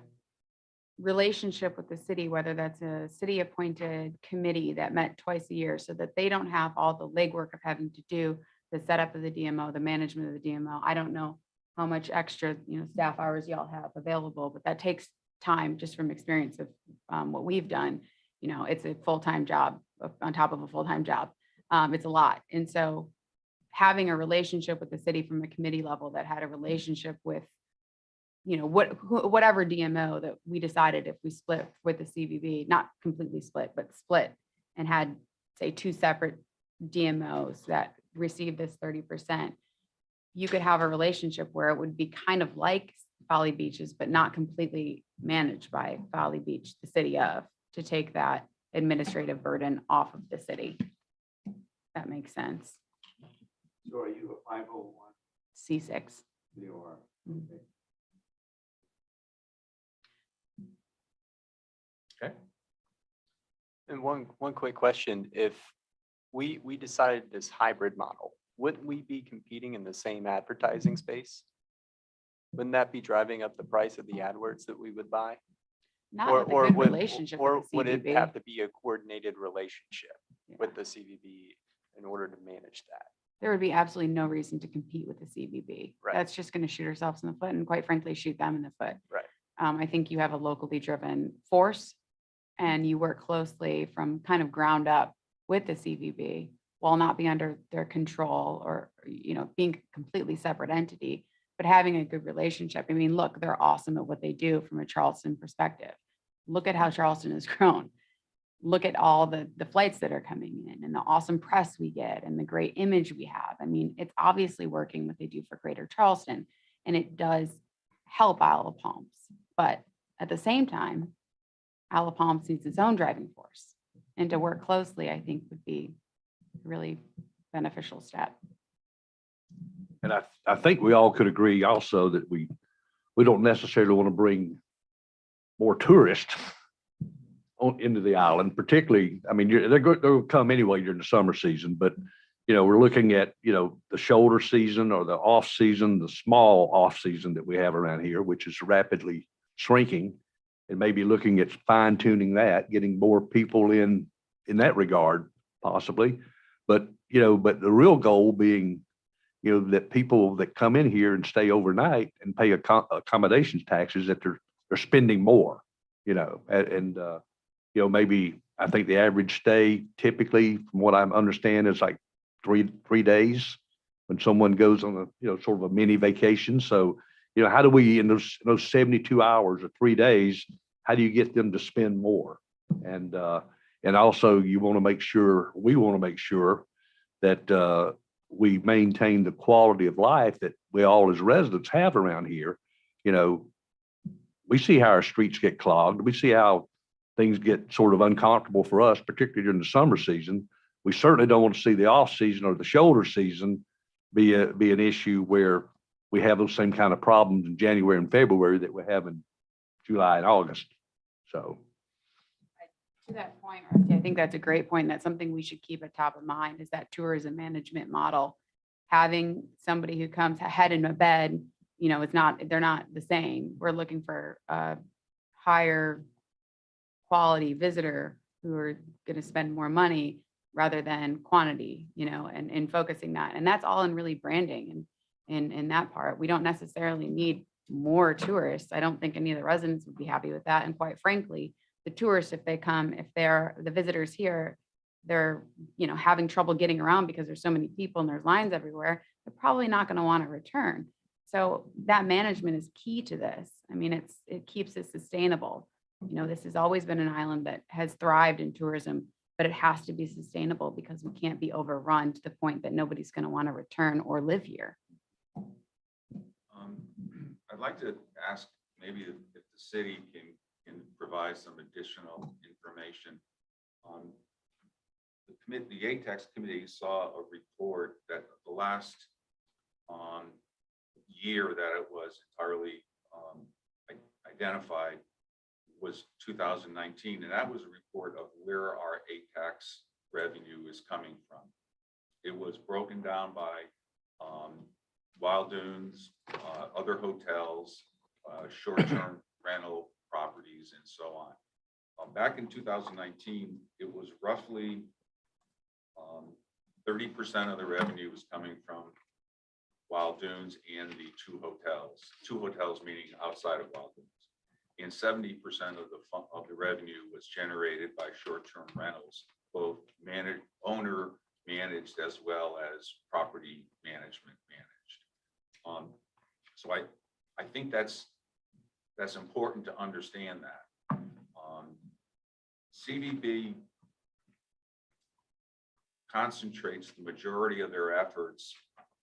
relationship with the city, whether that's a city appointed committee that met twice a year so that they don't have all the legwork of having to do the setup of the DMO, the management of the DMO. I don't know how much extra, staff hours y'all have available, but that takes time just from experience of what we've done. It's a full-time job on top of a full-time job. It's a lot. And so having a relationship with the city from a committee level that had a relationship with whatever DMO that we decided if we split with the CVB, not completely split, but split and had, say, two separate DMOs that received this 30%, you could have a relationship where it would be kind of like Folly Beaches, but not completely managed by Folly Beach, the city of, to take that administrative burden off of the city. That makes sense. So are you a 501? C6. You are. Mhm. And one quick question, if we decided this hybrid model, wouldn't we be competing in the same advertising space? Wouldn't that be driving up the price of the AdWords that we would buy? Not with a good relationship Or with the would it CVB. have to be a coordinated relationship Yeah. with the CVB in order to manage that? There would be absolutely no reason to compete with the CVB. Right. That's just going to shoot ourselves in the foot and quite frankly, shoot them in the foot. Right. I think you have a locally driven force and you work closely from kind of ground up with the CVB while not be under their control or, being a completely separate entity, but having a good relationship. I mean, look, they're awesome at what they do from a Charleston perspective. Look at how Charleston has grown. Look at all the flights that are coming in and the awesome press we get and the great image we have. I mean, it's obviously working what they do for Greater Charleston, and it does help Isle of Palms. But at the same time, Isle of Palms needs its own driving force. And to work closely, I think would be a really beneficial step. And I think we all could agree also that we don't necessarily want to bring more tourists into the island, particularly, I mean, they'll come anyway during the summer season, but, we're looking at, the shoulder season or the off season, the small off season that we have around here, which is rapidly shrinking, and maybe looking at fine tuning that, getting more people in that regard, possibly. But, but the real goal being, that people that come in here and stay overnight and pay accommodations taxes, that they're spending more, and maybe I think the average stay typically, from what I understand, is like three days when someone goes on a, sort of a mini vacation. So, how do we, in those 72 hours or 3 days, how do you get them to spend more? And also we want to make sure that we maintain the quality of life that we all as residents have around here. We see how our streets get clogged. We see how things get sort of uncomfortable for us, particularly during the summer season. We certainly don't want to see the off season or the shoulder season be an issue where we have those same kind of problems in January and February that we have in July and August. So. To that point, Rusty, I think that's a great point. That's something we should keep at top of mind is that tourism management model. Having somebody who comes head in a bed, they're not the same. We're looking for a higher quality visitor who are going to spend more money rather than quantity, and focusing that. And that's all in really branding and in that part. We don't necessarily need more tourists. I don't think any of the residents would be happy with that. And quite frankly, the tourists, if they're the visitors here, they're, having trouble getting around because there's so many people and there's lines everywhere, they're probably not going to want to return. So that management is key to this. I mean, it keeps it sustainable. This has always been an island that has thrived in tourism, but it has to be sustainable because we can't be overrun to the point that nobody's going to want to return or live here. I'd like to ask maybe if the city can provide some additional information. The ATAX committee saw a report that the last year that it was entirely identified was 2019, and that was a report of where our ATAX revenue is coming from. It was broken down by Wild Dunes, other hotels, short-term rental properties, and so on. Back in 2019, it was roughly 30% of the revenue was coming from Wild Dunes and the two hotels meaning outside of Wild Dunes. And 70% of the revenue was generated by short-term rentals, both owner managed as well as property management managed. So I think that's important to understand that. CVB concentrates the majority of their efforts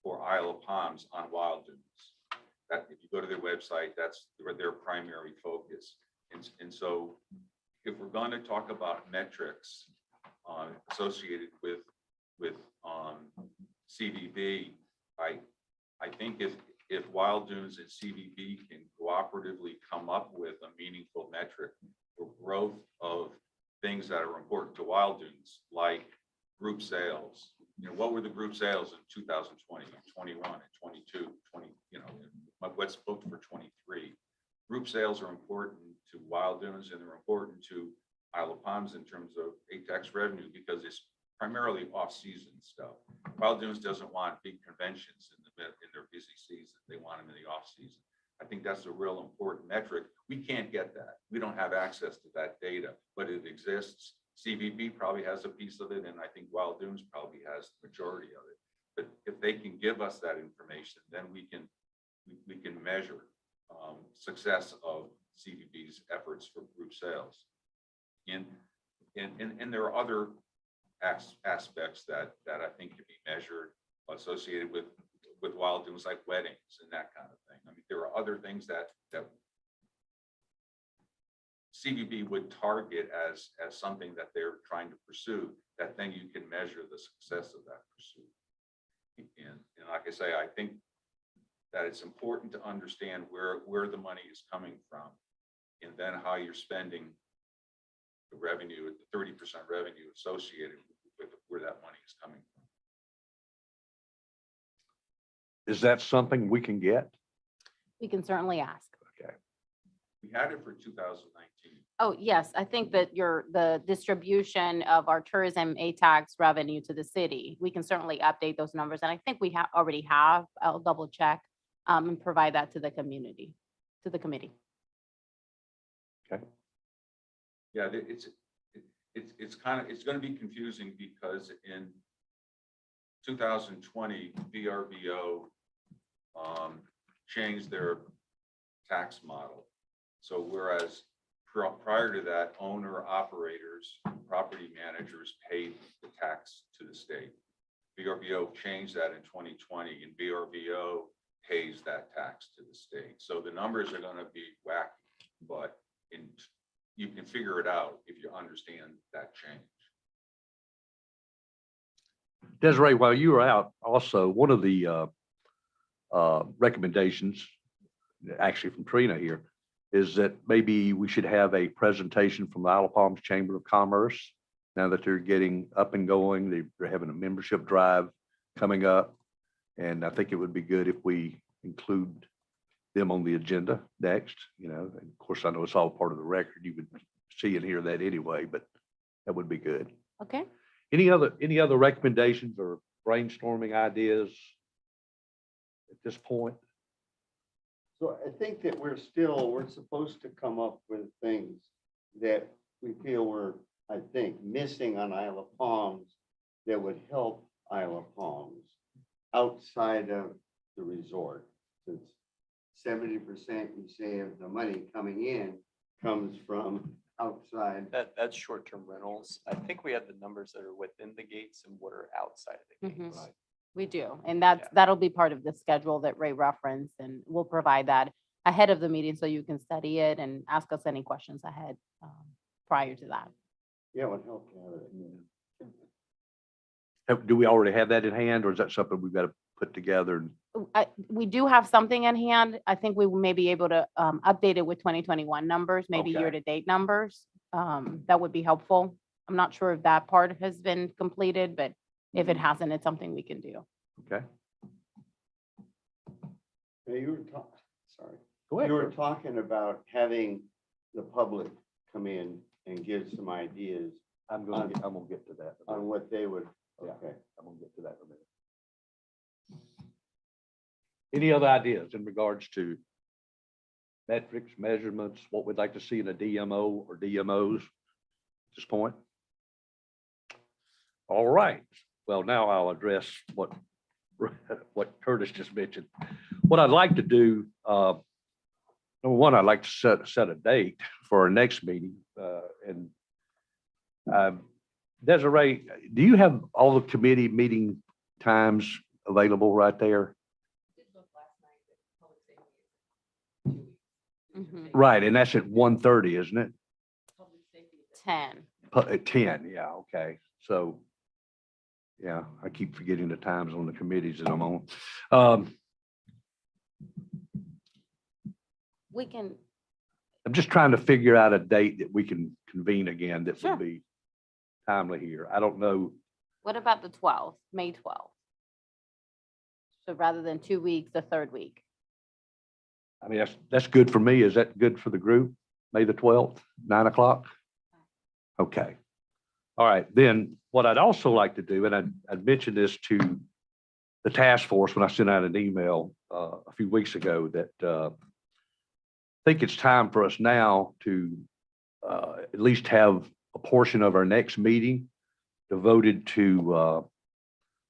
for Isle of Palms on Wild Dunes. That if you go to their website, that's their primary focus. And so if we're going to talk about metrics associated with CVB, I think if Wild Dunes and CVB can cooperatively come up with a meaningful metric for growth of things that are important to Wild Dunes, like group sales. What were the group sales in 2020, 21, and 22, 20, what's booked for 23? Group sales are important to Wild Dunes and they're important to Isle of Palms in terms of ATAX revenue because it's primarily off-season stuff. Wild Dunes doesn't want big conventions in their busy season. They want them in the off-season. I think that's a real important metric. We can't get that. We don't have access to that data, but it exists. CVB probably has a piece of it, and I think Wild Dunes probably has the majority of it. But if they can give us that information, then we can measure success of CVB's efforts for group sales. And there are other aspects that I think can be measured associated with Wild Dunes, like weddings and that kind of thing. I mean, there are other things that CVB would target as something that they're trying to pursue, that then you can measure the success of that pursuit. And like I say, I think that it's important to understand where the money is coming from, and then how you're spending the revenue, the 30% revenue associated with where that money is coming from. Is that something we can get? We can certainly ask. Okay. We had it for 2019. Oh, yes, I think that the distribution of our tourism ATAX revenue to the city, we can certainly update those numbers. And I think we already have, I'll double check and provide that to the community, to the committee. Okay. Yeah, it's going to be confusing because in 2020, VRBO changed their tax model. So whereas prior to that, owner operators, property managers paid the tax to the state. VRBO changed that in 2020, and VRBO pays that tax to the state. So the numbers are going to be wacky, but you can figure it out if you understand that change. Desiree, while you were out, also one of the recommendations, actually from Trina here, is that maybe we should have a presentation from the Isle of Palms Chamber of Commerce. Now that they're getting up and going, they're having a membership drive coming up. And I think it would be good if we include them on the agenda next, and of course, I know it's all part of the record. You would see and hear that anyway, but that would be good. Okay. Any other recommendations or brainstorming ideas at this point? So I think that we're supposed to come up with things that we feel we're, I think, missing on Isle of Palms that would help Isle of Palms outside of the resort. Since 70% you say of the money coming in comes from outside. That's short-term rentals. I think we have the numbers that are within the gates and what are outside of the gates. Right. We do. And that'll be part of the schedule that Ray referenced, and we'll provide that ahead of the meeting so you can study it and ask us any questions ahead prior to that. Yeah, it would help to have it. Do we already have that in hand, or is that something we've got to put together? we do have something in hand. I think we may be able to update it with 2021 numbers, maybe Okay. year-to-date numbers. That would be helpful. I'm not sure if that part has been completed, but if it hasn't, it's something we can do. Okay, Now, you were talking, sorry. go ahead. You were talking about having the public come in and give some ideas I'm gonna get to that. on what they would, Yeah. okay. I'm gonna get to that in a minute. Any other ideas in regards to metrics, measurements, what we'd like to see in a DMO or DMOs at this point? All right, well, now I'll address what Curtis just mentioned. What I'd like to do, number one, I'd like to set a date for our next meeting, and Desiree, do you have all the committee meeting times available right there? Mhm. Right, and that's at 1:30, isn't it? 10. At 10, yeah, okay, so, yeah, I keep forgetting the times on the committees that I'm on. We can, I'm just trying to figure out a date that we can convene again that Sure. would be timely here. I don't know, what about the 12th, May 12th? So rather than 2 weeks, the third week. I mean, that's good for me. Is that good for the group? May the 12th, 9 o'clock? Okay. All right, then what I'd also like to do, and I'd mentioned this to the task force when I sent out an email a few weeks ago, that I think it's time for us now to at least have a portion of our next meeting devoted to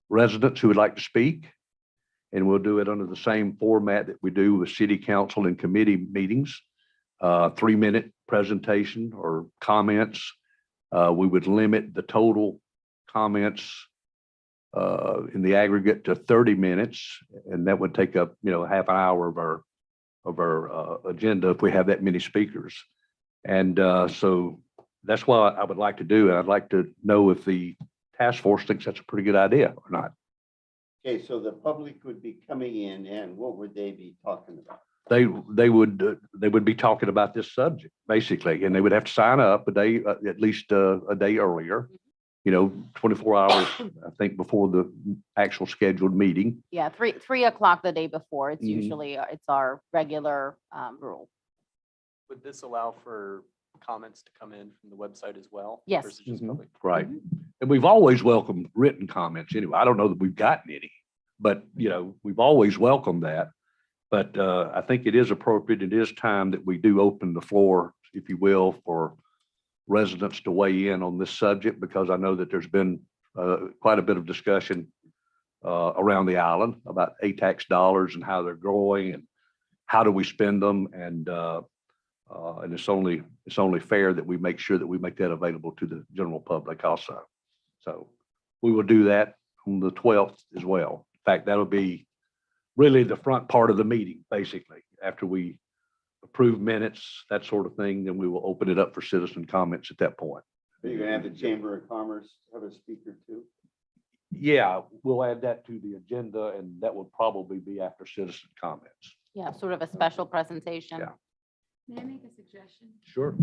residents who would like to speak. And we'll do it under the same format that we do with city council and committee meetings. 3-minute presentation or comments. We would limit the total comments in the aggregate to 30 minutes, and that would take up, half an hour of our agenda if we have that many speakers. And so that's what I would like to do, and I'd like to know if the task force thinks that's a pretty good idea or not. Okay, so the public would be coming in and what would they be talking about? They would be talking about this subject, basically, and they would have to sign up a day, at least a day earlier, 24 hours, I think, before the actual scheduled meeting. Yeah, 3 o'clock the day before. It's Mhm. usually, it's our regular rule. Would this allow for comments to come in from the website as well? Yes. Versus just Mhm. public? Right. And we've always welcomed written comments anyway. I don't know that we've gotten any, but, we've always welcomed that. But I think it is appropriate. It is time that we do open the floor, if you will, for residents to weigh in on this subject, because I know that there's been quite a bit of discussion around the island about ATAX dollars and how they're growing and how do we spend them. And it's only fair that we make sure that we make that available to the general public also. So we will do that on the 12th as well. In fact, that'll be really the front part of the meeting, basically. After we approve minutes, that sort of thing, then we will open it up for citizen comments at that point. Are you gonna have the Chamber of Commerce have a speaker too? Yeah, we'll add that to the agenda, and that will probably be after citizen comments. Yeah, sort of a special presentation. Yeah. May I make a suggestion? Sure.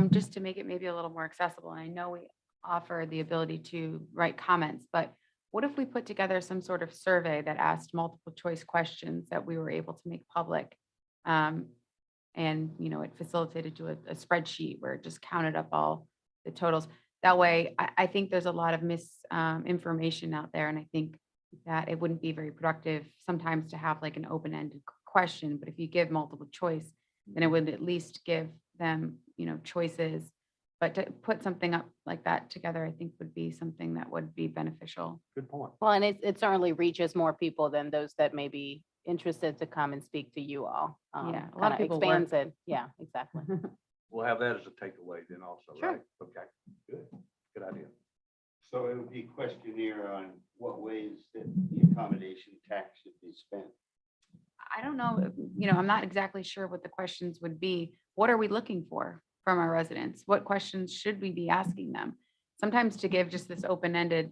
Just to make it maybe a little more accessible, and I know we offer the ability to write comments, but what if we put together some sort of survey that asked multiple choice questions that we were able to make public? And, it facilitated to a spreadsheet where it just counted up all the totals. That way, I think there's a lot of misinformation out there, and I think that it wouldn't be very productive sometimes to have like an open-ended question, but if you give multiple choice, then it would at least give them, choices. But to put something up like that together, I think would be something that would be beneficial. Good point. Well, and it certainly reaches more people than those that may be interested to come and speak to you all. Yeah, a lot of Kinda people expands it. Yeah, exactly. We'll have that as a takeaway then also, Sure. right? Okay, good. Good idea. So it would be a questionnaire on what ways that the accommodation tax should be spent. I don't know, I'm not exactly sure what the questions would be. What are we looking for from our residents? What questions should we be asking them? Sometimes to give just this open-ended,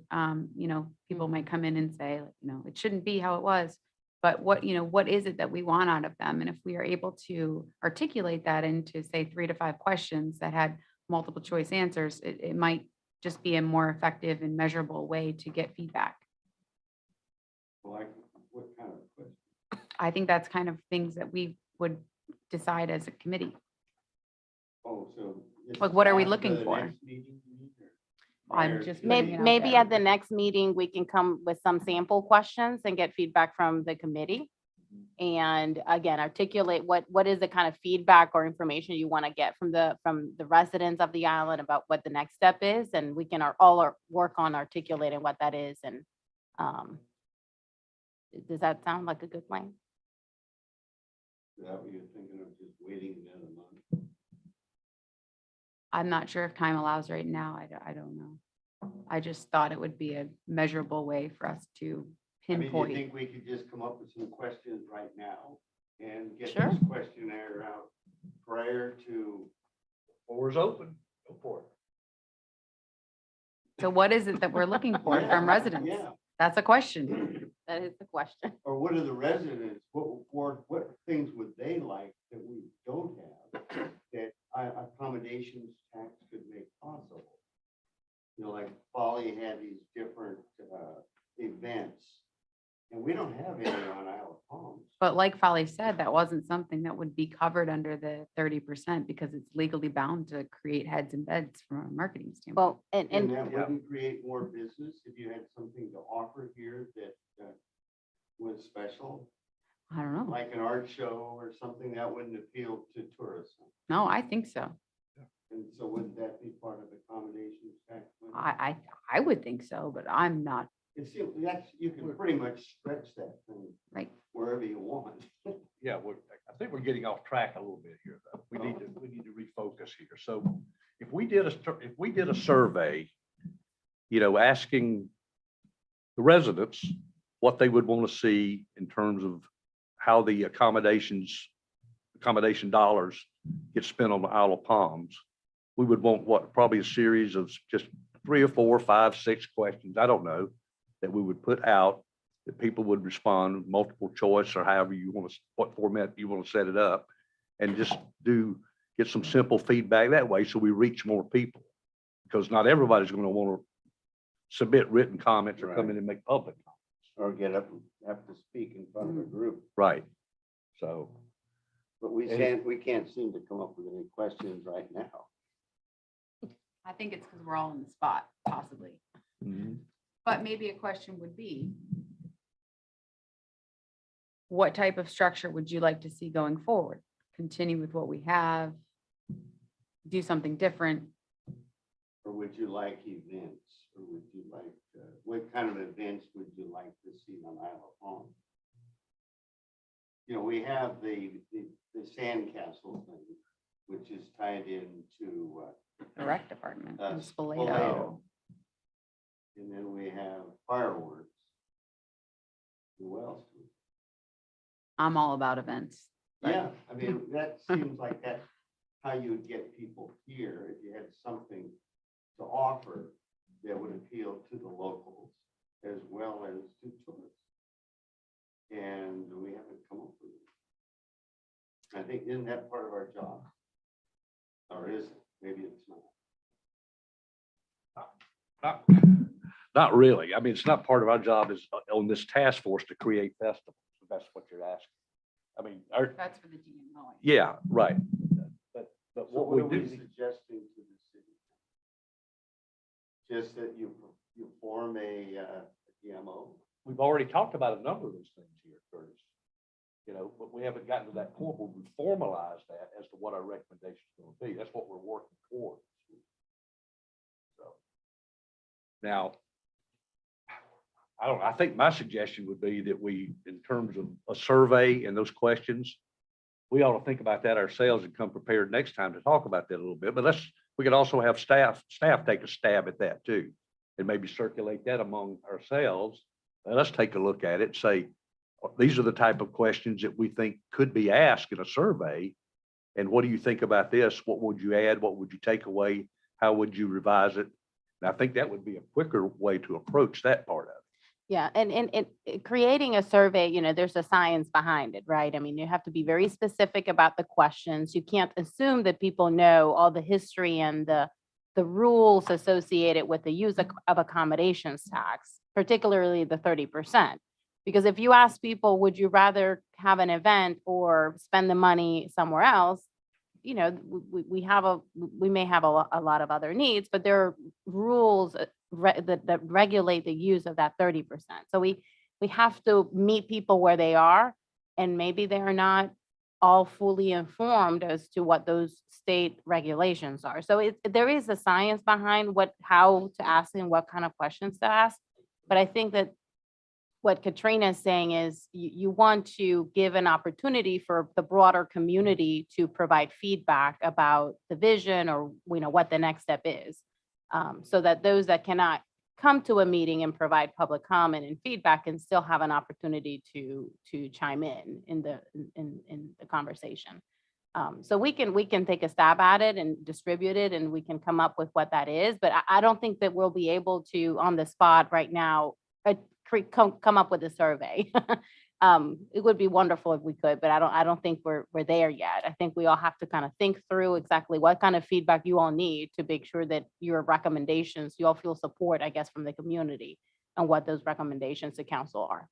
people might come in and say, it shouldn't be how it was. But what, what is it that we want out of them? And if we are able to articulate that into, say, 3 to 5 questions that had multiple choice answers, it might just be a more effective and measurable way to get feedback. Like, what kind of question? I think that's kind of things that we would decide as a committee. Oh, so. this Like, is what are we after looking the for? next meeting, you mean, or I'm prior just to? putting Maybe, it out maybe there. at the next meeting, we can come with some sample questions and get feedback from the committee. And again, articulate what is the kind of feedback or information you want to get from the residents of the island about what the next step is, and we can work on articulating what that is. And does that sound like a good plan? Is that what you're thinking of, just waiting another month? I'm not sure if time allows right now. I don't know. I just thought it would be a measurable way for us to I mean, do you pinpoint. think we could just come up with some questions right now and get Sure. this questionnaire out prior to? Floor is open. Go for it. So what is it that we're looking for Yeah, from residents? Yeah, That's a question. That is the question. or what are the residents, what things would they like that we don't have, that accommodations tax could make possible? You know, like Folly had these different events, and we don't have any on Isle of Palms. But like Folly said, that wasn't something that would be covered under the 30% because it's legally bound to create heads and beds from a marketing standpoint. Well, and And that wouldn't create more business if you had something to offer here that was special, I don't know. like an art show or something that wouldn't appeal to tourism. No, I think so. And so wouldn't that be part of accommodations tax? money? I would think so, but I'm not It seems, you can pretty much stretch that thing right. wherever you want. Yeah, I think we're getting off track a little bit here, though. We need to refocus here. So if we did a survey, asking the residents what they would want to see in terms of how the accommodation dollars get spent on the Isle of Palms, we would want probably a series of just 3 or 4, 5, 6 questions. I don't know, that we would put out, that people would respond, multiple choice or however you want to, what format you want to set it up, and just get some simple feedback that way so we reach more people. Because not everybody's going to want to submit written comments or come in and make public comments. Or get up and have to speak in front of a group. Right. So, But we can't seem to come up with any questions right now. I think it's because we're all in the spot, possibly. But maybe a question would be, what type of structure would you like to see going forward? Continue with what we have? Do something different? Or would you like events? Or would you like, what kind of events would you like to see on Isle of Palms? We have the sandcastle thing, which is tied into The rec department, and Spoleto. Spoleto. And then we have fireworks. Who else? I'm all about events. but- Yeah, I mean, that seems like that's how you would get people here, if you had something to offer that would appeal to the locals as well as to tourists. And we haven't come up with it. I think, isn't that part of our job? Or is it? Maybe it's not. not really. I mean, it's not part of our job is on this task force to create festivals. If that's what you're asking. I mean, That's for the DMO. yeah, right. But So what what are we we do, suggesting to the city? Just that you form a DMO? we've already talked about a number of those things here, Curtis. But we haven't gotten to that point where we formalize that as to what our recommendation is going to be. That's what we're working towards. So now, I don't know. I think my suggestion would be that we, in terms of a survey and those questions, we ought to think about that ourselves and come prepared next time to talk about that a little bit. But we could also have staff take a stab at that too, and maybe circulate that among ourselves. And let's take a look at it, say, these are the type of questions that we think could be asked in a survey. And what do you think about this? What would you add? What would you take away? How would you revise it? And I think that would be a quicker way to approach that part of it. Yeah, and creating a survey, there's a science behind it, right? I mean, you have to be very specific about the questions. You can't assume that people know all the history and the rules associated with the use of accommodations tax, particularly the 30%. Because if you ask people, would you rather have an event or spend the money somewhere else? We may have a lot of other needs, but there are rules that regulate the use of that 30%. So we have to meet people where they are, and maybe they're not all fully informed as to what those state regulations are. So there is a science behind how to ask and what kind of questions to ask. But I think that what Katrina is saying is you want to give an opportunity for the broader community to provide feedback about the vision or, what the next step is. So that those that cannot come to a meeting and provide public comment and feedback can still have an opportunity to chime in the conversation. So we can take a stab at it and distribute it, and we can come up with what that is. But I don't think that we'll be able to, on the spot right now, come up with a survey. It would be wonderful if we could, but I don't think we're there yet. I think we all have to kind of think through exactly what kind of feedback you all need to make sure that your recommendations, you all feel support, I guess, from the community and what those recommendations to council are.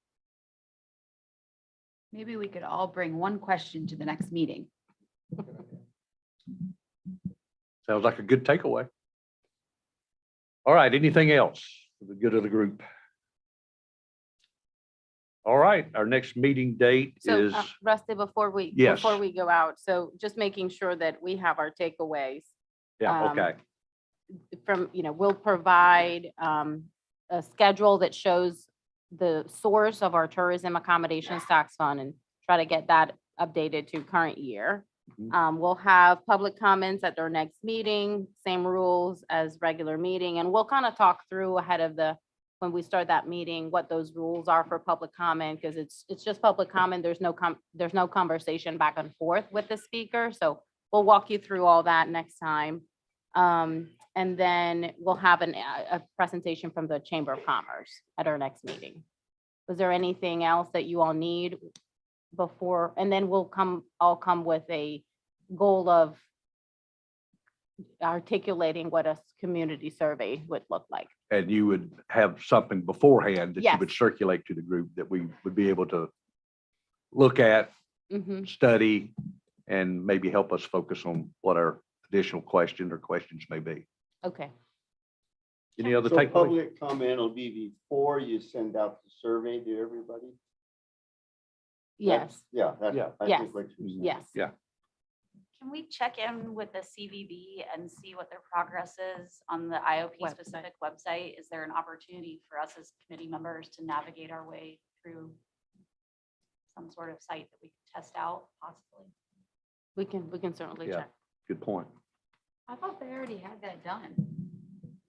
Maybe we could all bring one question to the next meeting. Sounds like a good takeaway. All right, anything else for the good of the group? All right, our next meeting date So is, Rusty, before we Yes. go out, so just making sure that we have our takeaways. yeah, um, okay, From, we'll provide a schedule that shows the source of our tourism accommodations tax fund and try to get that updated to current year. Mhm. We'll have public comments at their next meeting, same rules as regular meeting, and we'll kind of talk through ahead of when we start that meeting, what those rules are for public comment, because it's just public comment. There's no conversation back and forth with the speaker. So we'll walk you through all that next time. And then we'll have a presentation from the Chamber of Commerce at our next meeting. Was there anything else that you all need before? And then we'll all come with a goal of articulating what a community survey would look like. and you would have something beforehand that you would Yes. circulate to the group that we would be able to look at, Mhm. study, and maybe help us focus on what our additional questions may be. Okay. Any other So takeaways? public comment will be before you send out the survey to everybody? Yes, Yeah, that's, Yeah. I Yes. think what you're saying. yes. Yeah. Can we check in with the CVB and see what their progress is on the IOP Website. specific website? Is there an opportunity for us as committee members to navigate our way through some sort of site that we could test out possibly? We can certainly Yeah. check. Good point. I thought they already had that done.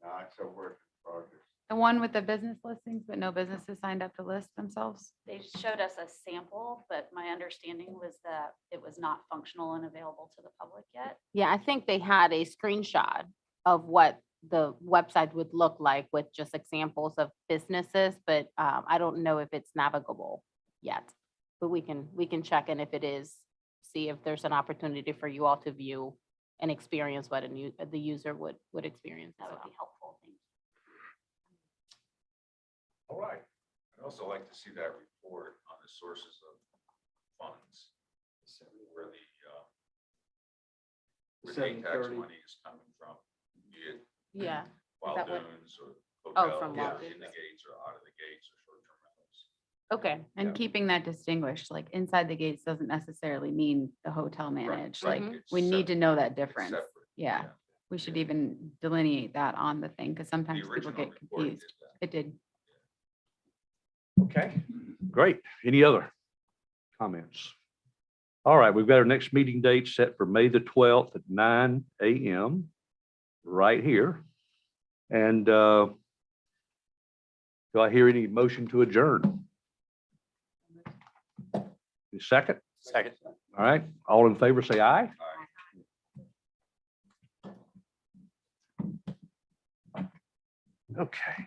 No, it's a work in progress. The one with the business listings, but no businesses signed up to list themselves. They showed us a sample, but my understanding was that it was not functional and available to the public yet. Yeah, I think they had a screenshot of what the website would look like with just examples of businesses, but I don't know if it's navigable yet. But we can check, and if it is, see if there's an opportunity for you all to view and experience what the user would experience. That as would well. be helpful. Thank you. All right. I'd also like to see that report on the sources of funds. Where the ATAX 730. money is coming from, be it Yeah. Wild that what- Dunes or Oh, from hotels, Wild in the Dunes. gates or out of the gates or short-term rentals. Okay. And Yeah. keeping that distinguished, like inside the gates doesn't necessarily mean the hotel managed, like Mhm. It's we need to separate. know that It's difference. separate. Yeah. We should Yeah. even delineate that on the thing, because The sometimes people original get report did confused. that. It did. Okay, great. Any other comments? All right, we've got our next meeting date set for May the 12th at 9 a.m. right here. And do I hear any motion to adjourn? Any second? Second. All right, all in favor, say aye. Okay.